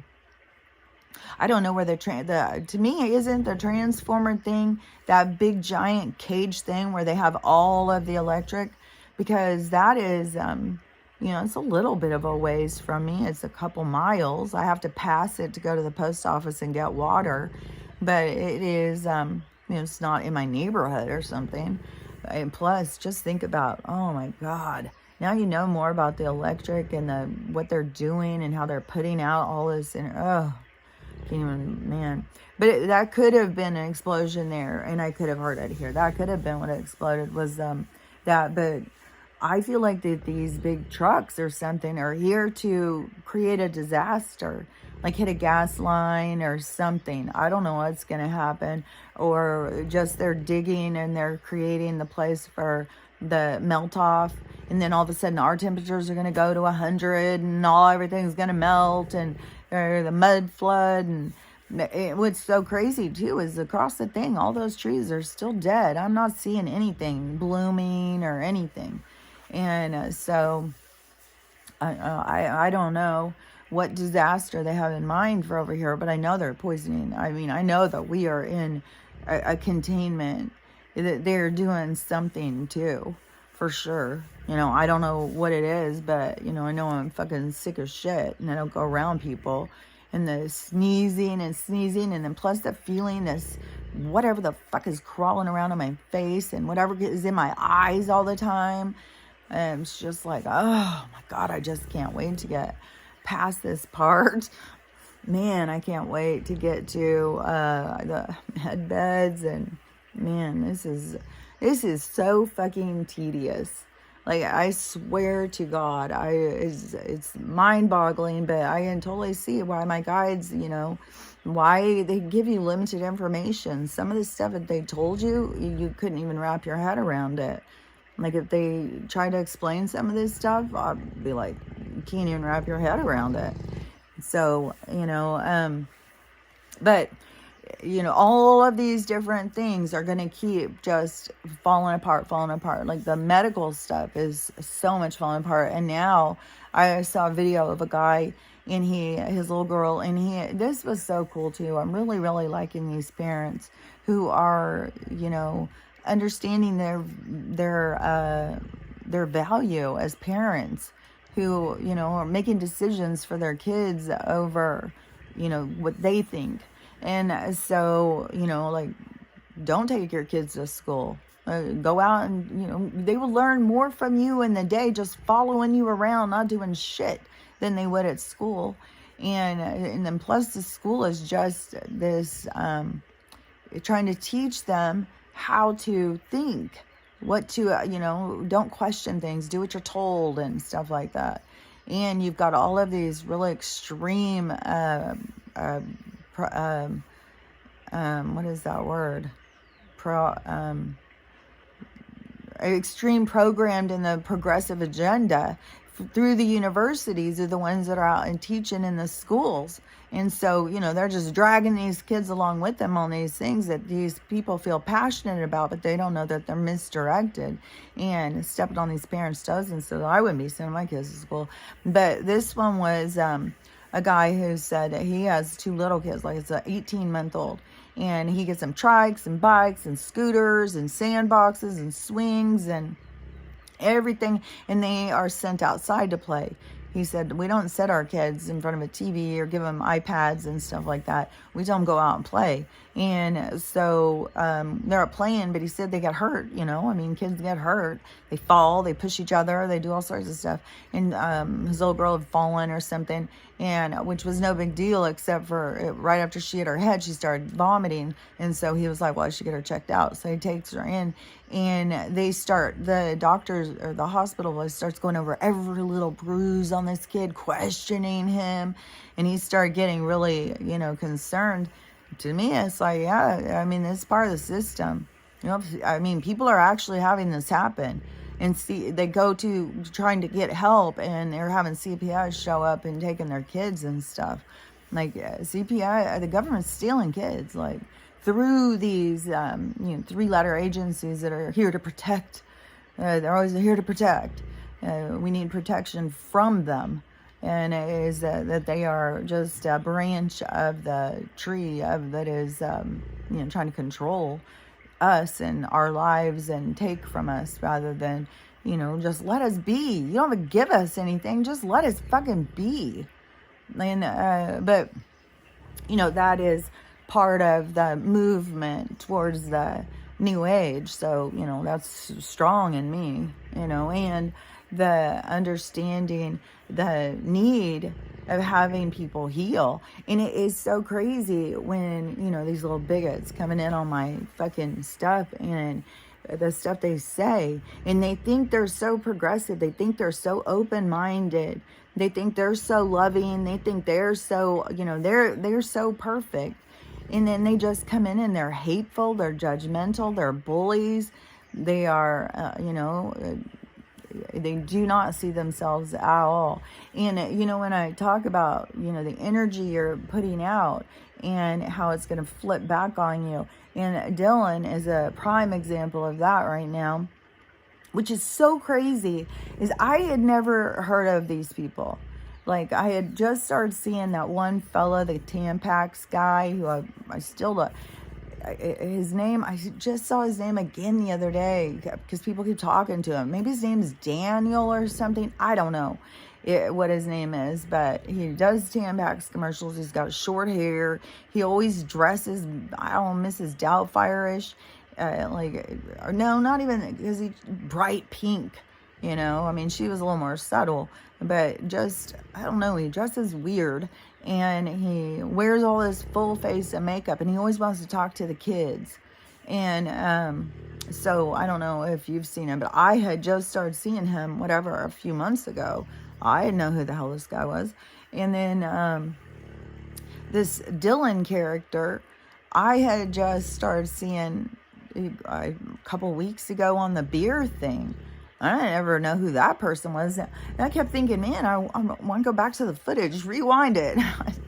where to me, isn't the transformer thing that big giant cage thing where they have all of the electric? Because that is, it's a little bit of a ways from me. It's a couple miles. I have to pass it to go to the post office and get water. But it is, it's not in my neighborhood or something. And plus, just think about, oh my God. Now you know more about the electric and what they're doing and how they're putting out all this. Can't even, man. But that could have been an explosion there, and I could have heard it here. That could have been what exploded, was that. But I feel like that these big trucks or something are here to create a disaster, like hit a gas line or something. I don't know what's going to happen, or just they're digging and they're creating the place for the melt off, and then all of a sudden our temperatures are going to go to 100 and everything's going to melt, and the mud flood. And what's so crazy too is across the thing, all those trees are still dead. I'm not seeing anything blooming or anything. And so I don't know what disaster they have in mind for over here, but I know they're poisoning. I mean, I know that we are in a containment, that they're doing something too, for sure. I don't know what it is, but I know I'm fucking sick of shit, and I don't go around people, and the sneezing, and then plus the feeling this whatever the fuck is crawling around on my face, and whatever is in my eyes all the time. And it's just like, oh my God, I just can't wait to get past this part. Man, I can't wait to get to the med beds, and man, this is so fucking tedious. Like, I swear to God, it's mind-boggling, but I can totally see why my guides, why they give you limited information. Some of the stuff that they told you, you couldn't even wrap your head around it. Like, if they try to explain some of this stuff, I'd be like, you can't even wrap your head around it. So, but all of these different things are going to keep just falling apart. Like, the medical stuff is so much falling apart. And now I saw a video of a guy, and his little girl, and this was so cool too. I'm really, really liking these parents who are, understanding their value as parents, who, are making decisions for their kids over, what they think. And so, like, don't take your kids to school. Go out and, they will learn more from you in the day just following you around, not doing shit, than they would at school. And then plus the school is just this, trying to teach them how to think, what to, don't question things, do what you're told and stuff like that. And you've got all of these really extreme, what is that word? Extreme programmed in the progressive agenda through the universities are the ones that are out and teaching in the schools. And so, they're just dragging these kids along with them on these things that these people feel passionate about, but they don't know that they're misdirected and stepping on these parents' toes. And so I wouldn't be sending my kids to school. But this one was a guy who said that he has 2 little kids, like it's an 18-month-old. And he gets them trikes and bikes and scooters and sandboxes and swings and everything. And they are sent outside to play. He said, we don't set our kids in front of a TV or give them iPads and stuff like that. We tell them go out and play. And so they're out playing, but he said they got hurt, kids get hurt. They fall, they push each other, they do all sorts of stuff. And his little girl had fallen or something, and which was no big deal, except for right after she hit her head, she started vomiting. And so he was like, well, I should get her checked out. So he takes her in, and the doctors or the hospital starts going over every little bruise on this kid, questioning him. And he started getting really, concerned. To me, it's like, yeah, this is part of the system. People are actually having this happen. And they go to trying to get help, and they're having CPS show up and taking their kids and stuff. Like, CPI, the government's stealing kids, like, through these, 3-letter agencies that are here to protect. They're always here to protect. We need protection from them. And it is that they are just a branch of the tree that is, trying to control us and our lives and take from us, rather than, just let us be. You don't have to give us anything. Just let us fucking be. And, but, that is part of the movement towards the new age. So, that's strong in me, and the understanding the need of having people heal. And it is so crazy when, these little bigots coming in on my fucking stuff and the stuff they say, and they think they're so progressive. They think they're so open-minded. They think they're so loving. They think they're so, they're so perfect. And then they just come in and they're hateful. They're judgmental. They're bullies. They are, they do not see themselves at all. And, when I talk about, the energy you're putting out and how it's going to flip back on you. And Dylan is a prime example of that right now, which is so crazy, is I had never heard of these people. Like, I had just started seeing that one fella, the Tampax guy, who I still don't. His name, I just saw his name again the other day because people keep talking to him. Maybe his name is Daniel or something. I don't know what his name is, but he does Tampax commercials. He's got short hair. He always dresses, I don't know, Mrs. Doubtfire-ish. Or no, not even, because he's bright pink, she was a little more subtle, but just, I don't know, he dresses weird. And he wears all this full face of makeup, and he always wants to talk to the kids. And so I don't know if you've seen him, but I had just started seeing him, a few months ago. I didn't know who the hell this guy was. And then this Dylan character, I had just started seeing a couple weeks ago on the beer thing. I didn't ever know who that person was. And I kept thinking, man, I want to go back to the footage, rewind it,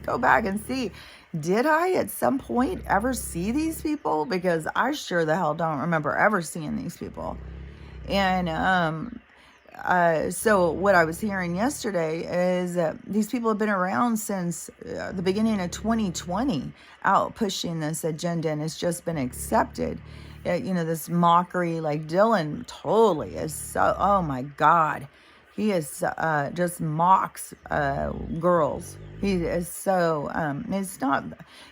go back and see. Did I at some point ever see these people? Because I sure the hell don't remember ever seeing these people. And So what I was hearing yesterday is that these people have been around since the beginning of 2020, out pushing this agenda, and it's just been accepted. This mockery, like Dylan totally is so, oh my God. He is just mocks girls. He is so, it's not,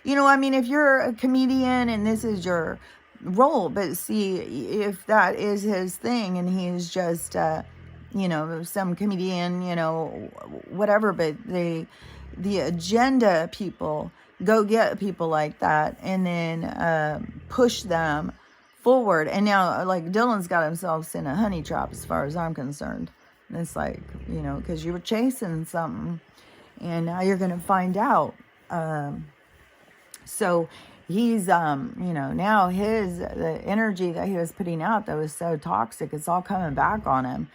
if you're a comedian and this is your role, but see, if that is his thing and he's just, some comedian, whatever, but the agenda people go get people like that and then push them forward. And now, like, Dylan's got himself in a honey trap as far as I'm concerned. And it's like, because you were chasing something and now you're going to find out. So he's, now the energy that he was putting out that was so toxic, it's all coming back on him.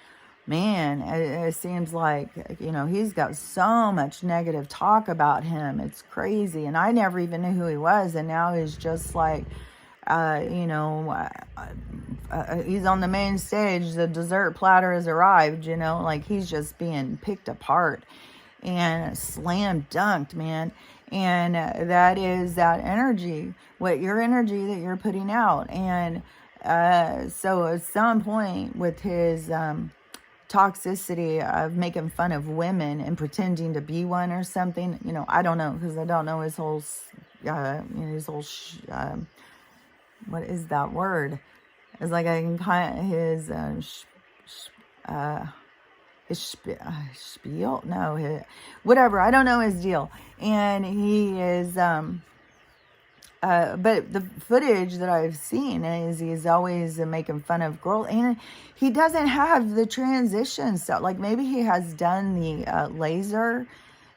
Man, it seems like, he's got so much negative talk about him. It's crazy. And I never even knew who he was. And now he's just like, he's on the main stage. The dessert platter has arrived, like he's just being picked apart and slam dunked, man. And that is that energy, your energy that you're putting out. And so at some point with his toxicity of making fun of women and pretending to be one or something, I don't know, because I don't know his whole, what is that word? It's like I can kind of his spiel, no, whatever. I don't know his deal, and he is. But the footage that I've seen is he's always making fun of girls, and he doesn't have the transition stuff. Like maybe he has done the laser,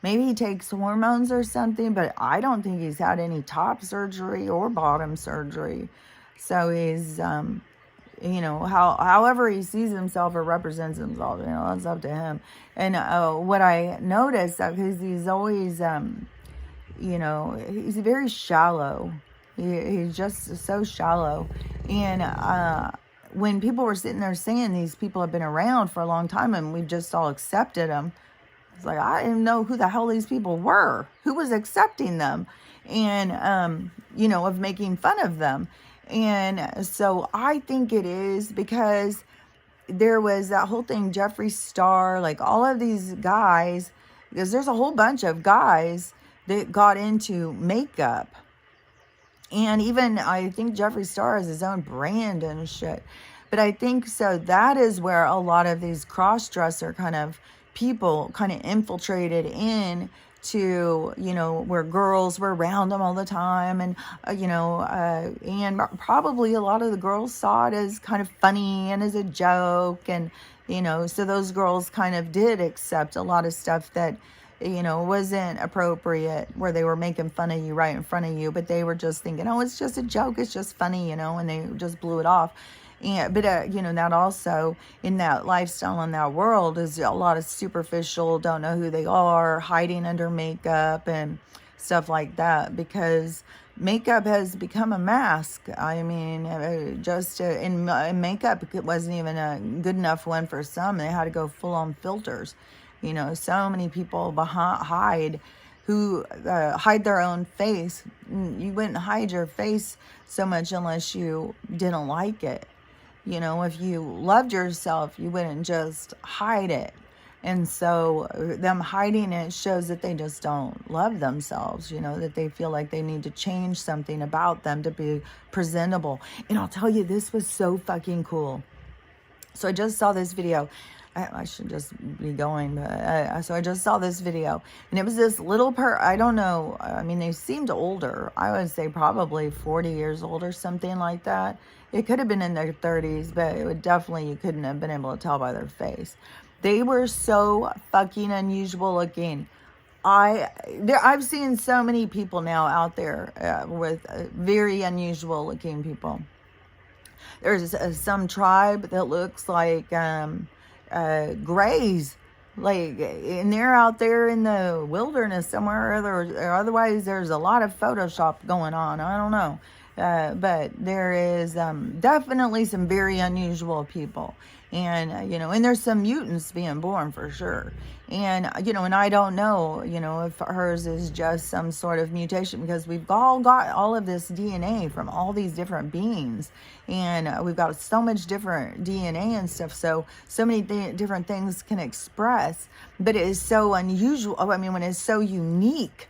maybe he takes hormones or something, but I don't think he's had any top surgery or bottom surgery. So he's, however he sees himself or represents himself, it's up to him. And what I noticed, because he's always, he's very shallow. He's just so shallow. And when people were sitting there saying these people have been around for a long time and we just all accepted them, it's like, I didn't know who the hell these people were. Who was accepting them? And, of making fun of them. And so I think it is because there was that whole thing, Jeffree Star, like all of these guys, because there's a whole bunch of guys that got into makeup. And even I think Jeffree Star has his own brand and shit. But I think so that is where a lot of these cross-dresser kind of people kind of infiltrated in to, where girls were around them all the time. And, and probably a lot of the girls saw it as kind of funny and as a joke. And, so those girls kind of did accept a lot of stuff that, wasn't appropriate, where they were making fun of you right in front of you, but they were just thinking, oh, it's just a joke, it's just funny, and they just blew it off. And, but, that also in that lifestyle, in that world, is a lot of superficial, don't know who they are, hiding under makeup and stuff like that, because makeup has become a mask. I mean, just in makeup, it wasn't even a good enough one for some. They had to go full on filters. So many people hide their own face. You wouldn't hide your face so much unless you didn't like it. If you loved yourself, you wouldn't just hide it. And so them hiding it shows that they just don't love themselves, that they feel like they need to change something about them to be presentable. And I'll tell you, this was so fucking cool. So I just saw this video. I should just be going, but so I just saw this video, and it was this little I don't know, they seemed older. I would say probably 40 years old or something like that. It could have been in their 30s, but it would definitely, you couldn't have been able to tell by their face. They were so fucking unusual looking. I've seen so many people now out there with very unusual looking people. There's some tribe that looks like grays, like, and they're out there in the wilderness somewhere, or otherwise there's a lot of Photoshop going on. I don't know, but there is definitely some very unusual people, And, and there's some mutants being born for sure. And, and I don't know, if hers is just some sort of mutation, because we've all got all of this DNA from all these different beings. And we've got so much different DNA and stuff. So many different things can express. But it is so unusual. I mean, when it's so unique.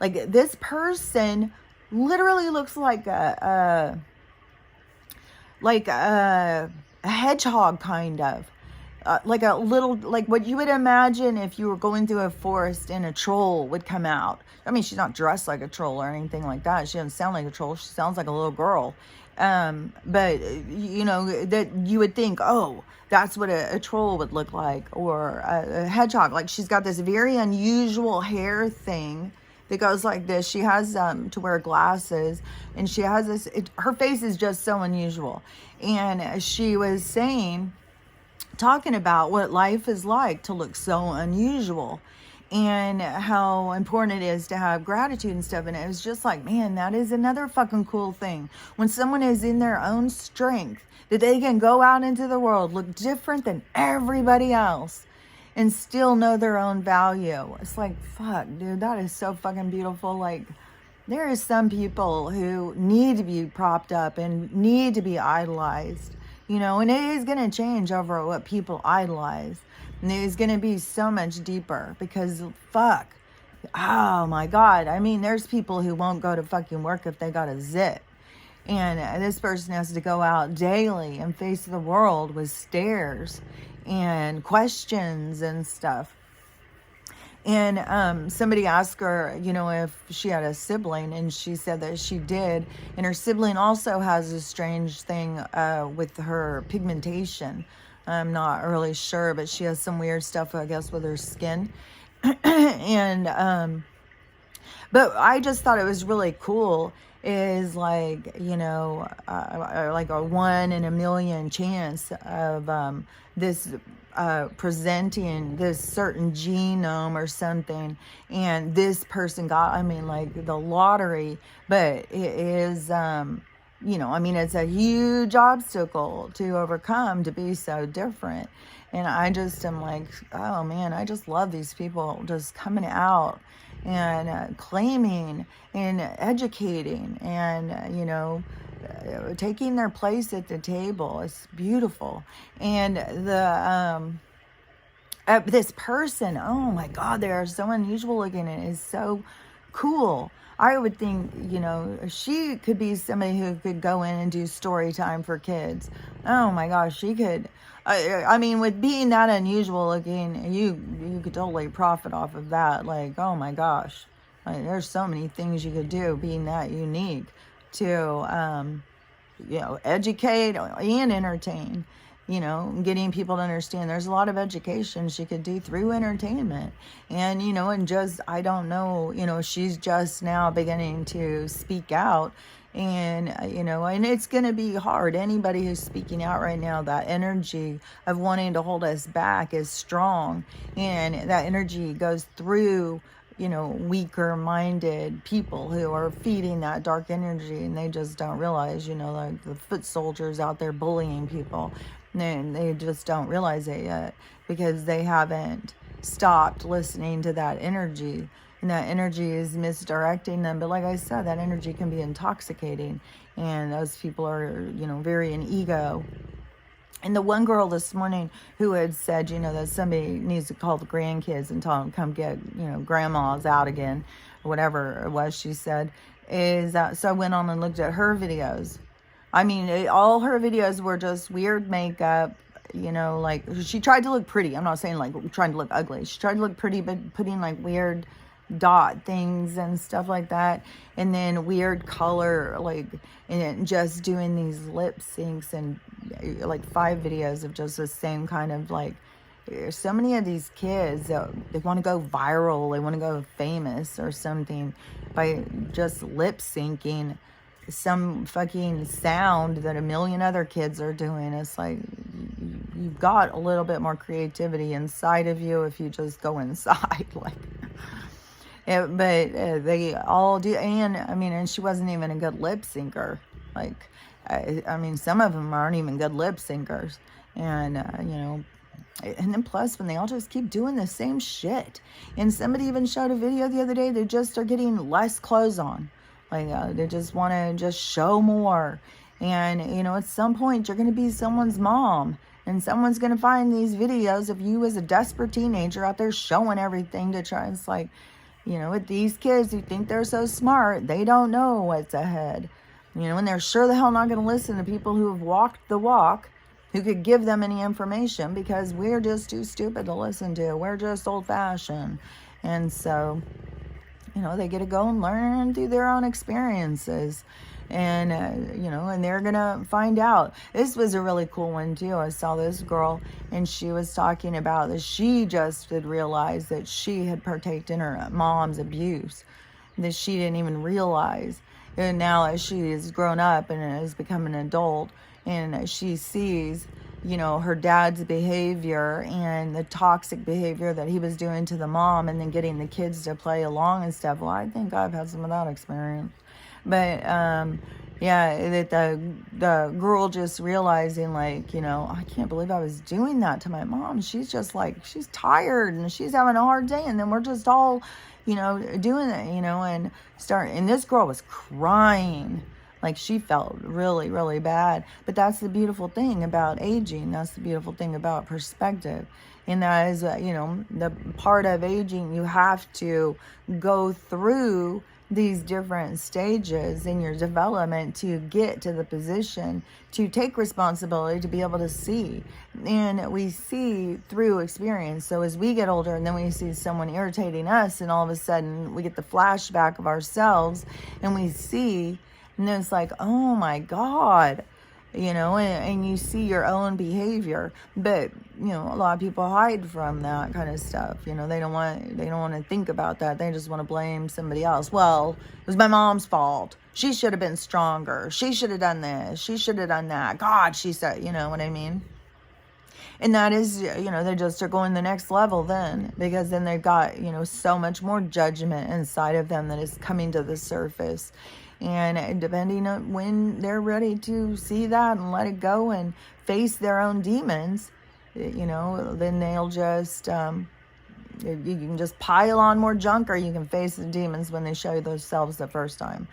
Like, this person literally looks like a hedgehog, kind of. Like a little, like what you would imagine if you were going through a forest and a troll would come out. I mean, she's not dressed like a troll or anything like that. She doesn't sound like a troll. She sounds like a little girl. But, that you would think, oh, that's what a troll would look like, or a hedgehog. Like, she's got this very unusual hair thing that goes like this. She has to wear glasses, and she has this, her face is just so unusual. And she was talking about what life is like to look so unusual, and how important it is to have gratitude and stuff. And it was just like, man, that is another fucking cool thing. When someone is in their own strength, that they can go out into the world, look different than everybody else, and still know their own value. It's like, fuck, dude, that is so fucking beautiful. Like, there is some people who need to be propped up and need to be idolized, and it is going to change over what people idolize. And it is going to be so much deeper, because fuck, oh my God. I mean, there's people who won't go to fucking work if they got a zit. And this person has to go out daily and face the world with stares and questions and stuff. And somebody asked her, if she had a sibling, and she said that she did. And her sibling also has a strange thing with her pigmentation. I'm not really sure, but she has some weird stuff, I guess, with her skin. And but I just thought it was really cool. Is like, like a 1 in a million chance of this presenting this certain genome or something, and this person got, I mean, like the lottery. But it is, I mean, it's a huge obstacle to overcome, to be so different. And I just am like, oh man, I just love these people just coming out and claiming and educating and, taking their place at the table. It's beautiful. And this person, oh my God, they are so unusual looking. It is so cool. I would think, she could be somebody who could go in and do story time for kids. Oh my gosh, she could. I mean, with being that unusual looking, you could totally profit off of that. Like, oh my gosh, there's so many things you could do being that unique to, educate and entertain. Getting people to understand. There's a lot of education she could do through entertainment. And, and just, I don't know, she's just now beginning to speak out. And, and it's going to be hard. Anybody who's speaking out right now, that energy of wanting to hold us back is strong. And that energy goes through, weaker minded people who are feeding that dark energy, and they just don't realize, like the foot soldiers out there bullying people. And they just don't realize it yet, because they haven't stopped listening to that energy. And that energy is misdirecting them. But like I said, that energy can be intoxicating. And those people are, very in ego. And the one girl this morning who had said, that somebody needs to call the grandkids and tell them come get, grandma's out again, or whatever it was she said, is that, so I went on and looked at her videos. I mean, all her videos were just weird makeup, like she tried to look pretty. I'm not saying like trying to look ugly. She tried to look pretty, but putting like weird dot things and stuff like that, and then weird color, like, and just doing these lip syncs, and like 5 videos of just the same kind of, like, so many of these kids, they want to go viral, they want to go famous or something by just lip syncing some fucking sound that a million other kids are doing. It's like, you've got a little bit more creativity inside of you if you just go inside. Like, yeah, but they all do. And I mean, and she wasn't even a good lip syncer. Like, I mean, some of them aren't even good lip syncers. And, and then plus when they all just keep doing the same shit. And somebody even showed a video the other day, they just are getting less clothes on. Like, they just want to just show more. And, at some point you're going to be someone's mom. And someone's going to find these videos of you as a desperate teenager out there showing everything to try. It's like, with these kids who think they're so smart, they don't know what's ahead. And they're sure the hell not going to listen to people who have walked the walk, who could give them any information, because we're just too stupid to listen to. We're just old-fashioned. And so, they get to go and learn through their own experiences. And, and they're going to find out. This was a really cool one, too. I saw this girl, and she was talking about that she just had realized that she had partaked in her mom's abuse, that she didn't even realize. And now as she has grown up and has become an adult, and she sees, her dad's behavior and the toxic behavior that he was doing to the mom, and then getting the kids to play along and stuff. Well, I think I've had some of that experience. But, that the girl just realizing, like, I can't believe I was doing that to my mom. She's just like, she's tired and she's having a hard day. And then we're just all, doing it, and this girl was crying. Like, she felt really, really bad. But that's the beautiful thing about aging. That's the beautiful thing about perspective. And that is, the part of aging, you have to go through these different stages in your development to get to the position to take responsibility, to be able to see. And we see through experience. So as we get older and then we see someone irritating us, and all of a sudden we get the flashback of ourselves and we see, and then it's like, oh my God, and you see your own behavior. But, a lot of people hide from that kind of stuff. They don't want to think about that. They just want to blame somebody else. Well, it was my mom's fault. She should have been stronger. She should have done this. She should have done that. God, she said, you know what I mean? And that is, they just are going the next level then, because then they've got, so much more judgment inside of them that is coming to the surface. And depending on when they're ready to see that and let it go and face their own demons, then they'll just, you can just pile on more junk, or you can face the demons when they show you themselves the first time.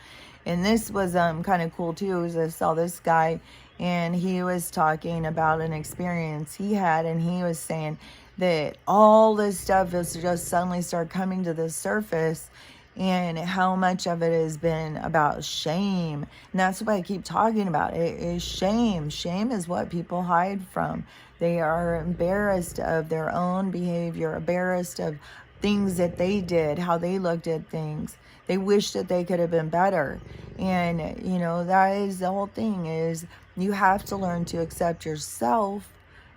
And this was kind of cool too, as I saw this guy, and he was talking about an experience he had, and he was saying that all this stuff is just suddenly start coming to the surface, and how much of it has been about shame. And that's what I keep talking about. It is shame. Shame is what people hide from. They are embarrassed of their own behavior, embarrassed of things that they did, how they looked at things. They wish that they could have been better. And, that is the whole thing, is you have to learn to accept yourself,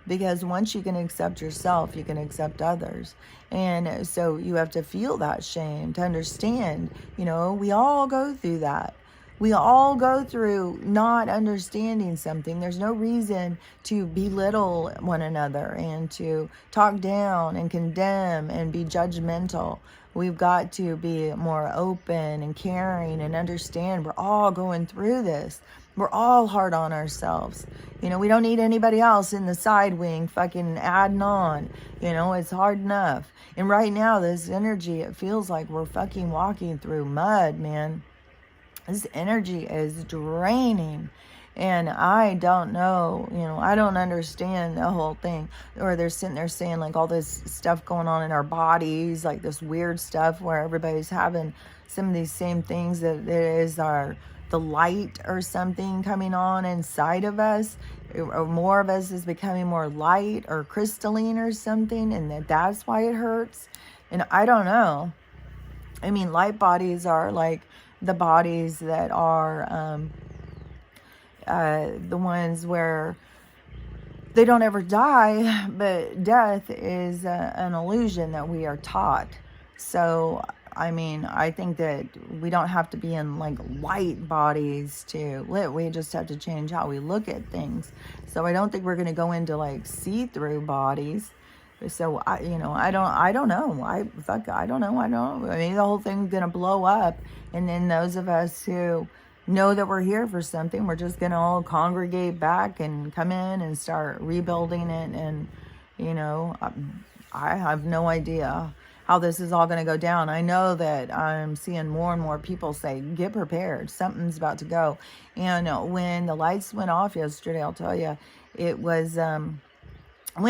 because once you can accept yourself, you can accept others. And so you have to feel that shame to understand, we all go through that. We all go through not understanding something. There's no reason to belittle one another and to talk down and condemn and be judgmental. We've got to be more open and caring and understand we're all going through this. We're all hard on ourselves. We don't need anybody else in the side wing fucking adding on. It's hard enough. And right now, this energy, it feels like we're fucking walking through mud, man. This energy is draining. And I don't know, I don't understand the whole thing. Or they're sitting there saying, like, all this stuff going on in our bodies, like this weird stuff where everybody's having some of these same things, that there is the light or something coming on inside of us, or more of us is becoming more light or crystalline or something, and that's why it hurts. And I don't know. I mean, light bodies are like the bodies that are the ones where they don't ever die, but death is an illusion that we are taught. So I mean, I think that we don't have to be in like light bodies to live. We just have to change how we look at things. So I don't think we're going to go into like see-through bodies. So I don't know. I don't know. I mean, the whole thing's going to blow up. And then those of us who, know that we're here for something. We're just going to all congregate back and come in and start rebuilding it. And, you know, I have no idea how this is all going to go down. I know that I'm seeing more and more people say, get prepared. Something's about to go. And when the lights went off yesterday, I'll tell you, it was, when,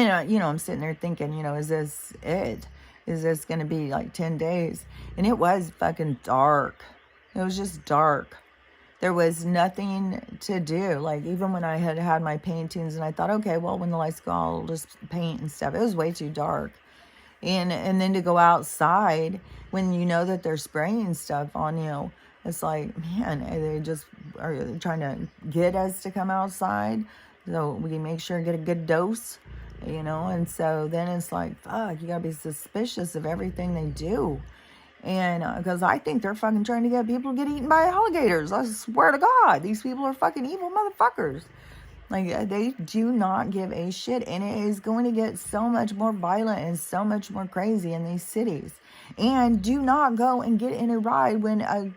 I'm sitting there thinking, is this it? Is this going to be like 10 days? And it was fucking dark. It was just dark. There was nothing to do. Like, even when I had my paintings and I thought, okay, well, when the lights go, I'll just paint and stuff. It was way too dark. And then to go outside when you know that they're spraying stuff on you, it's like, man, they just are trying to get us to come outside so we can make sure and get a good dose, and so then it's like, fuck, you gotta be suspicious of everything they do. And because I think they're fucking trying to get people to get eaten by alligators. I swear to God, these people are fucking evil motherfuckers. Like, they do not give a shit. And it is going to get so much more violent and so much more crazy in these cities. And do not go and get in a ride when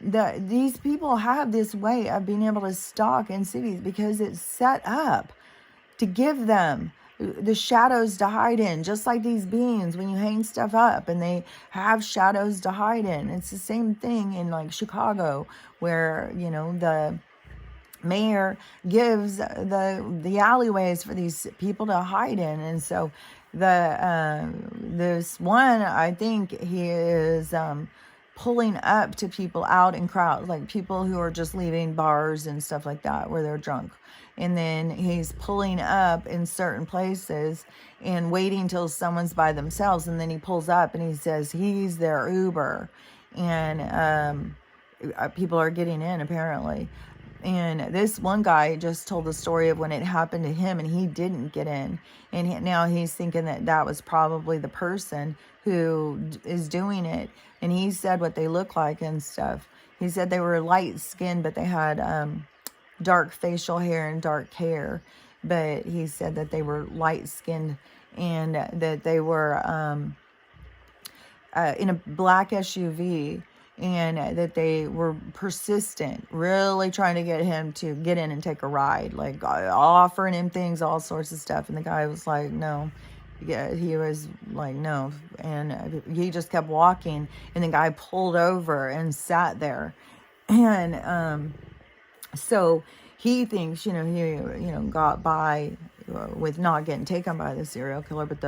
these people have this way of being able to stalk in cities, because it's set up to give them the shadows to hide in, just like these beings when you hang stuff up and they have shadows to hide in. It's the same thing in like Chicago, where the mayor gives the alleyways for these people to hide in. And so this one, I think he is pulling up to people out in crowds, like people who are just leaving bars and stuff like that where they're drunk. And then he's pulling up in certain places and waiting till someone's by themselves. And then he pulls up and he says he's their Uber. And people are getting in, apparently. And this one guy just told the story of when it happened to him and he didn't get in. And now he's thinking that was probably the person who is doing it. And he said what they look like and stuff. He said they were light skinned, but they had dark facial hair and dark hair. But he said that they were light skinned and that they were in a black SUV. And that they were persistent, really trying to get him to get in and take a ride, like offering him things, all sorts of stuff. And the guy was like, no. Yeah, he was like, no. And he just kept walking. And the guy pulled over and sat there. And so he thinks, he got by with not getting taken by the serial killer. But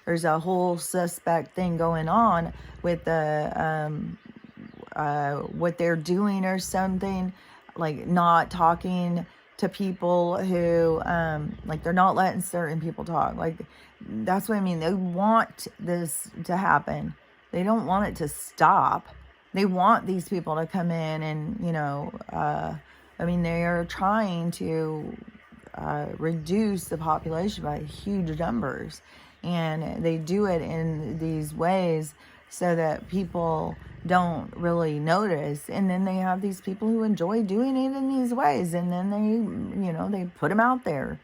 there's a whole suspect thing going on with what they're doing or something, like not talking to people who, like they're not letting certain people talk. Like, that's what I mean. They want this to happen. They don't want it to stop. They want these people to come in and, they are trying to reduce the population by huge numbers. And they do it in these ways so that people don't really notice. And then they have these people who enjoy doing it in these ways. And then they put them out there.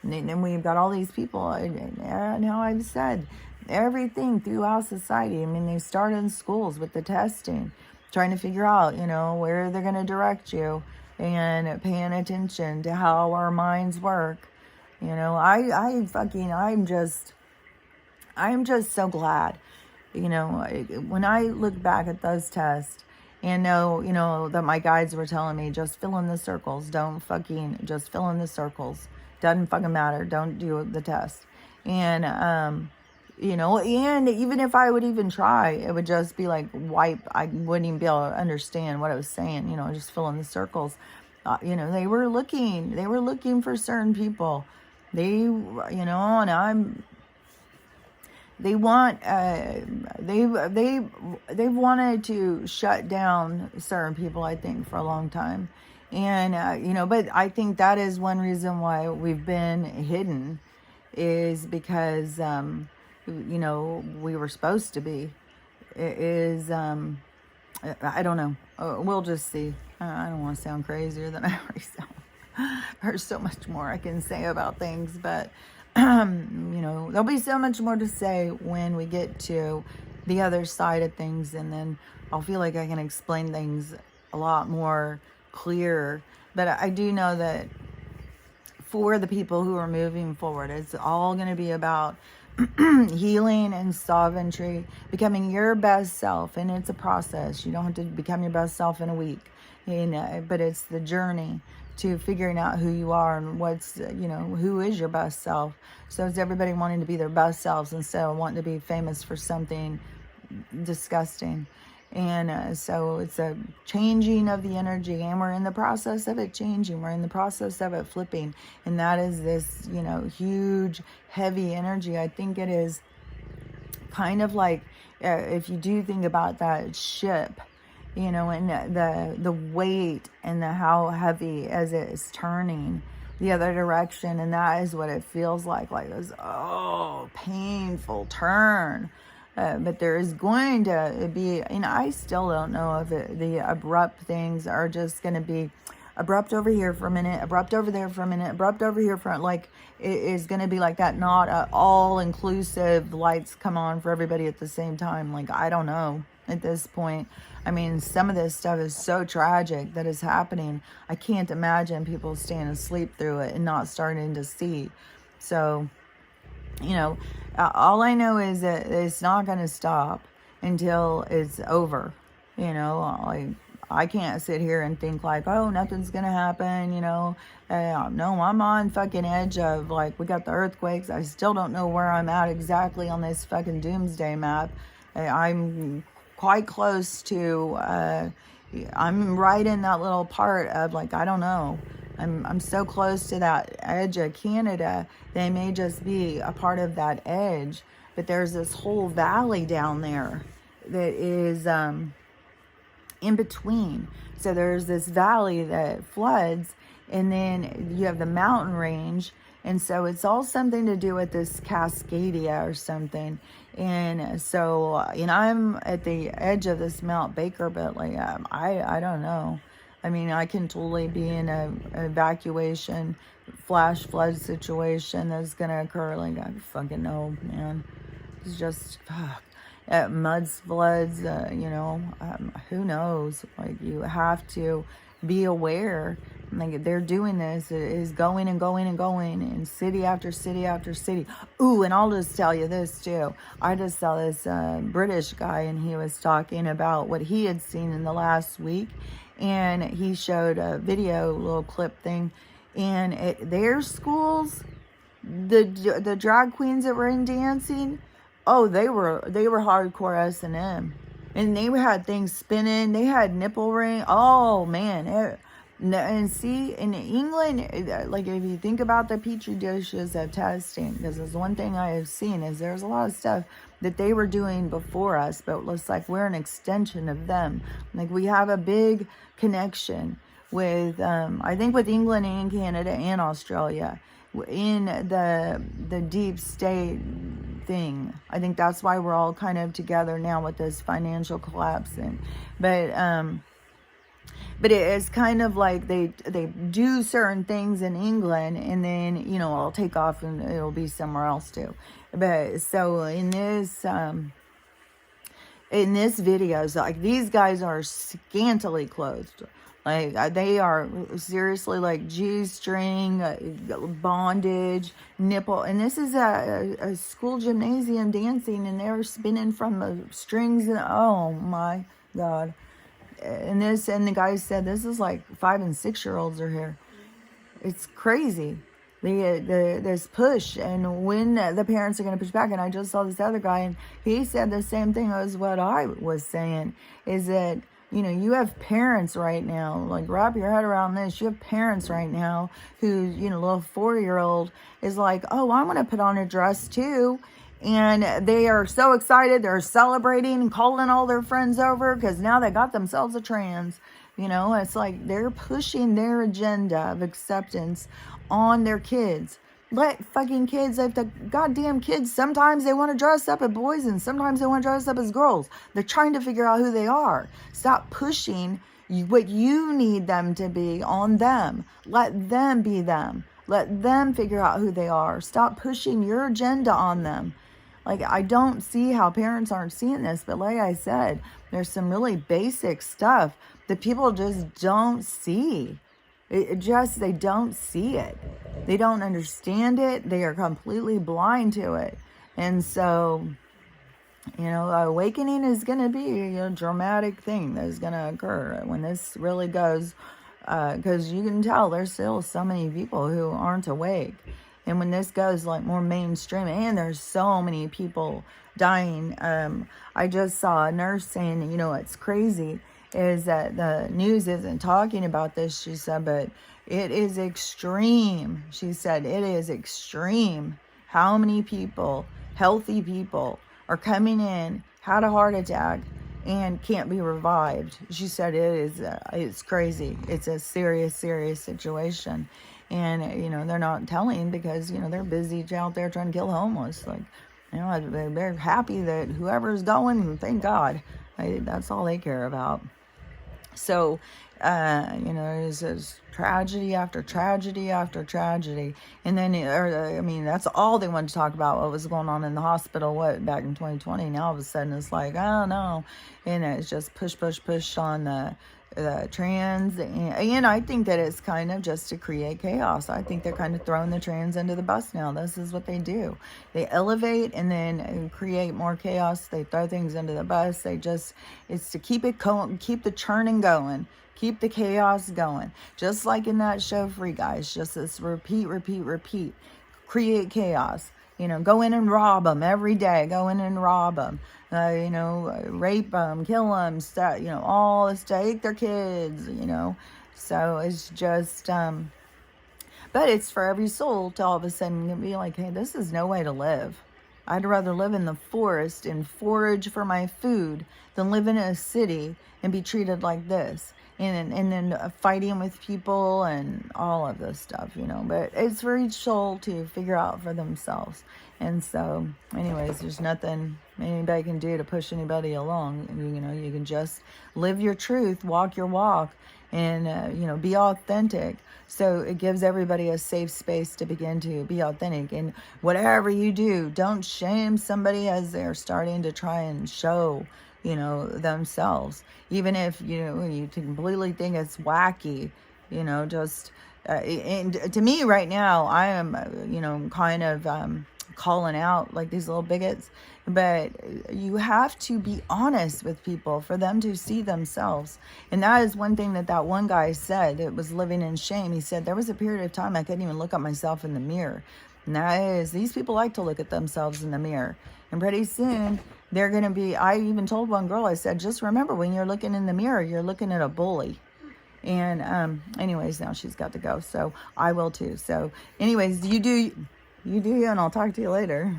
And then we've got all these people. Now I've said everything throughout society. They start in schools with the testing, trying to figure out, where they're going to direct you and paying attention to how our minds work. I'm just so glad. When I look back at those tests and know, that my guides were telling me, just fill in the circles. Just fill in the circles. Doesn't fucking matter. Don't do the test. And, and even if I would even try, it would just be like wipe. I wouldn't even be able to understand what I was saying, just fill in the circles. They were looking for certain people. They wanted to shut down certain people, I think, for a long time. And, but I think that is one reason why we've been hidden, is because, we were supposed to be. It is, I don't know. We'll just see. I don't want to sound crazier than I already sound. There's so much more I can say about things, but there'll be so much more to say when we get to the other side of things, and then I'll feel like I can explain things a lot more clear. But I do know that for the people who are moving forward, it's all going to be about healing and sovereignty, becoming your best self. And it's a process. You don't have to become your best self in a week, but it's the journey to figuring out who you are and what's, who is your best self. So it's everybody wanting to be their best selves instead of wanting to be famous for something disgusting. And so it's a changing of the energy, and we're in the process of it changing. We're in the process of it flipping. And that is this, huge, heavy energy. I think it is kind of like, if you do think about that ship, and the weight and how heavy as it is turning the other direction. And that is what it feels like this, painful turn. But there is going to be, and I still don't know if the abrupt things are just going to be abrupt over here for a minute, abrupt over there for a minute, abrupt over here for, it is going to be like that, not all-inclusive lights come on for everybody at the same time. I don't know at this point. I mean, some of this stuff is so tragic that is happening. I can't imagine people staying asleep through it and not starting to see. So, all I know is that it's not going to stop until it's over. I can't sit here and think nothing's going to happen, no, I'm on fucking edge of, we got the earthquakes. I still don't know where I'm at exactly on this fucking doomsday map. I'm quite close to, I'm right in that little part of, I don't know. I'm so close to that edge of Canada. They may just be a part of that edge, but there's this whole valley down there that is in between. So there's this valley that floods, and then you have the mountain range, and so it's all something to do with this Cascadia or something. And so, I'm at the edge of this Mount Baker, but I don't know. I mean, I can totally be in an evacuation, flash flood situation that's going to occur. I fucking know, man. It's just, fuck. Mud floods, who knows? You have to be aware. They're doing this. It is going and going and going in city after city after city. Ooh, and I'll just tell you this, too. I just saw this British guy, and he was talking about what he had seen in the last week. And he showed a video, little clip thing, and at their schools, the drag queens that were in dancing, they were hardcore S&M, and they had things spinning. They had nipple ring. Oh man, and see, in England, if you think about the petri dishes of testing, because there's one thing I have seen is there's a lot of stuff that they were doing before us, but it looks like we're an extension of them. We have a big connection with, I think, with England and Canada and Australia in the deep state thing. I think that's why we're all kind of together now with this financial collapsing. But it is kind of like they do certain things in England, and then, it'll take off and it'll be somewhere else too. But so in this video, these guys are scantily clothed. They are seriously G-string, bondage, nipple. And this is a school gymnasium dancing, and they're spinning from the strings. And oh my God. And the guy said this is 5 and 6 year olds are here. It's crazy. This push, and when the parents are going to push back. And I just saw this other guy, and he said the same thing as what I was saying, is that, you have parents right now, wrap your head around this. You have parents right now who, little 4-year-old is oh, I want to put on a dress too. And they are so excited. They're celebrating and calling all their friends over because now they got themselves a trans. It's they're pushing their agenda of acceptance on their kids. Let fucking kids, if the goddamn kids, sometimes they want to dress up as boys and sometimes they want to dress up as girls. They're trying to figure out who they are. Stop pushing what you need them to be on them. Let them be them. Let them figure out who they are. Stop pushing your agenda on them. I don't see how parents aren't seeing this, but like I said, there's some really basic stuff that people just don't see. They don't see it. They don't understand it. They are completely blind to it. And so, awakening is going to be a dramatic thing that's going to occur when this really goes, because you can tell there's still so many people who aren't awake. And when this goes like more mainstream, and there's so many people dying, I just saw a nurse saying, it's crazy is that the news isn't talking about this, she said, but it is extreme. She said, it is extreme how many people, healthy people, are coming in, had a heart attack, and can't be revived. She said it's crazy. It's a serious, serious situation. And, they're not telling because, they're busy out there trying to kill homeless. Like, they're happy that whoever's going, thank God. That's all they care about. So, there's tragedy after tragedy after tragedy. And then, that's all they wanted to talk about, what was going on in the hospital, back in 2020. Now, all of a sudden, it's like, oh, no. And it's just push on the trans. And I think that it's kind of just to create chaos. I think they're kind of throwing the trans under the bus now. This is what they do. They elevate and then create more chaos. They throw things under the bus. It's to keep the churning going. Keep the chaos going. Just like in that show, Free Guys. Just this repeat. Create chaos. Go in and rob them every day. Go in and rob them. Rape them, kill them, all this, take their kids, So it's just, but it's for every soul to all of a sudden be like, hey, this is no way to live. I'd rather live in the forest and forage for my food than live in a city and be treated like this. And then fighting with people and all of this stuff, But it's for each soul to figure out for themselves. And so, anyways, there's nothing anybody can do to push anybody along. You can just live your truth, walk your walk, and, be authentic. So it gives everybody a safe space to begin to be authentic. And whatever you do, don't shame somebody as they're starting to try and show, themselves. Even if, you completely think it's wacky, just, and to me right now, I am, kind of, calling out like these little bigots, but you have to be honest with people for them to see themselves. And that is one thing that one guy said, that was living in shame. He said, there was a period of time I couldn't even look at myself in the mirror. And that is, these people like to look at themselves in the mirror. And pretty soon they're going to be, I even told one girl, I said, just remember when you're looking in the mirror, you're looking at a bully. And anyways, now she's got to go. So I will too. So anyways, you do you, and I'll talk to you later.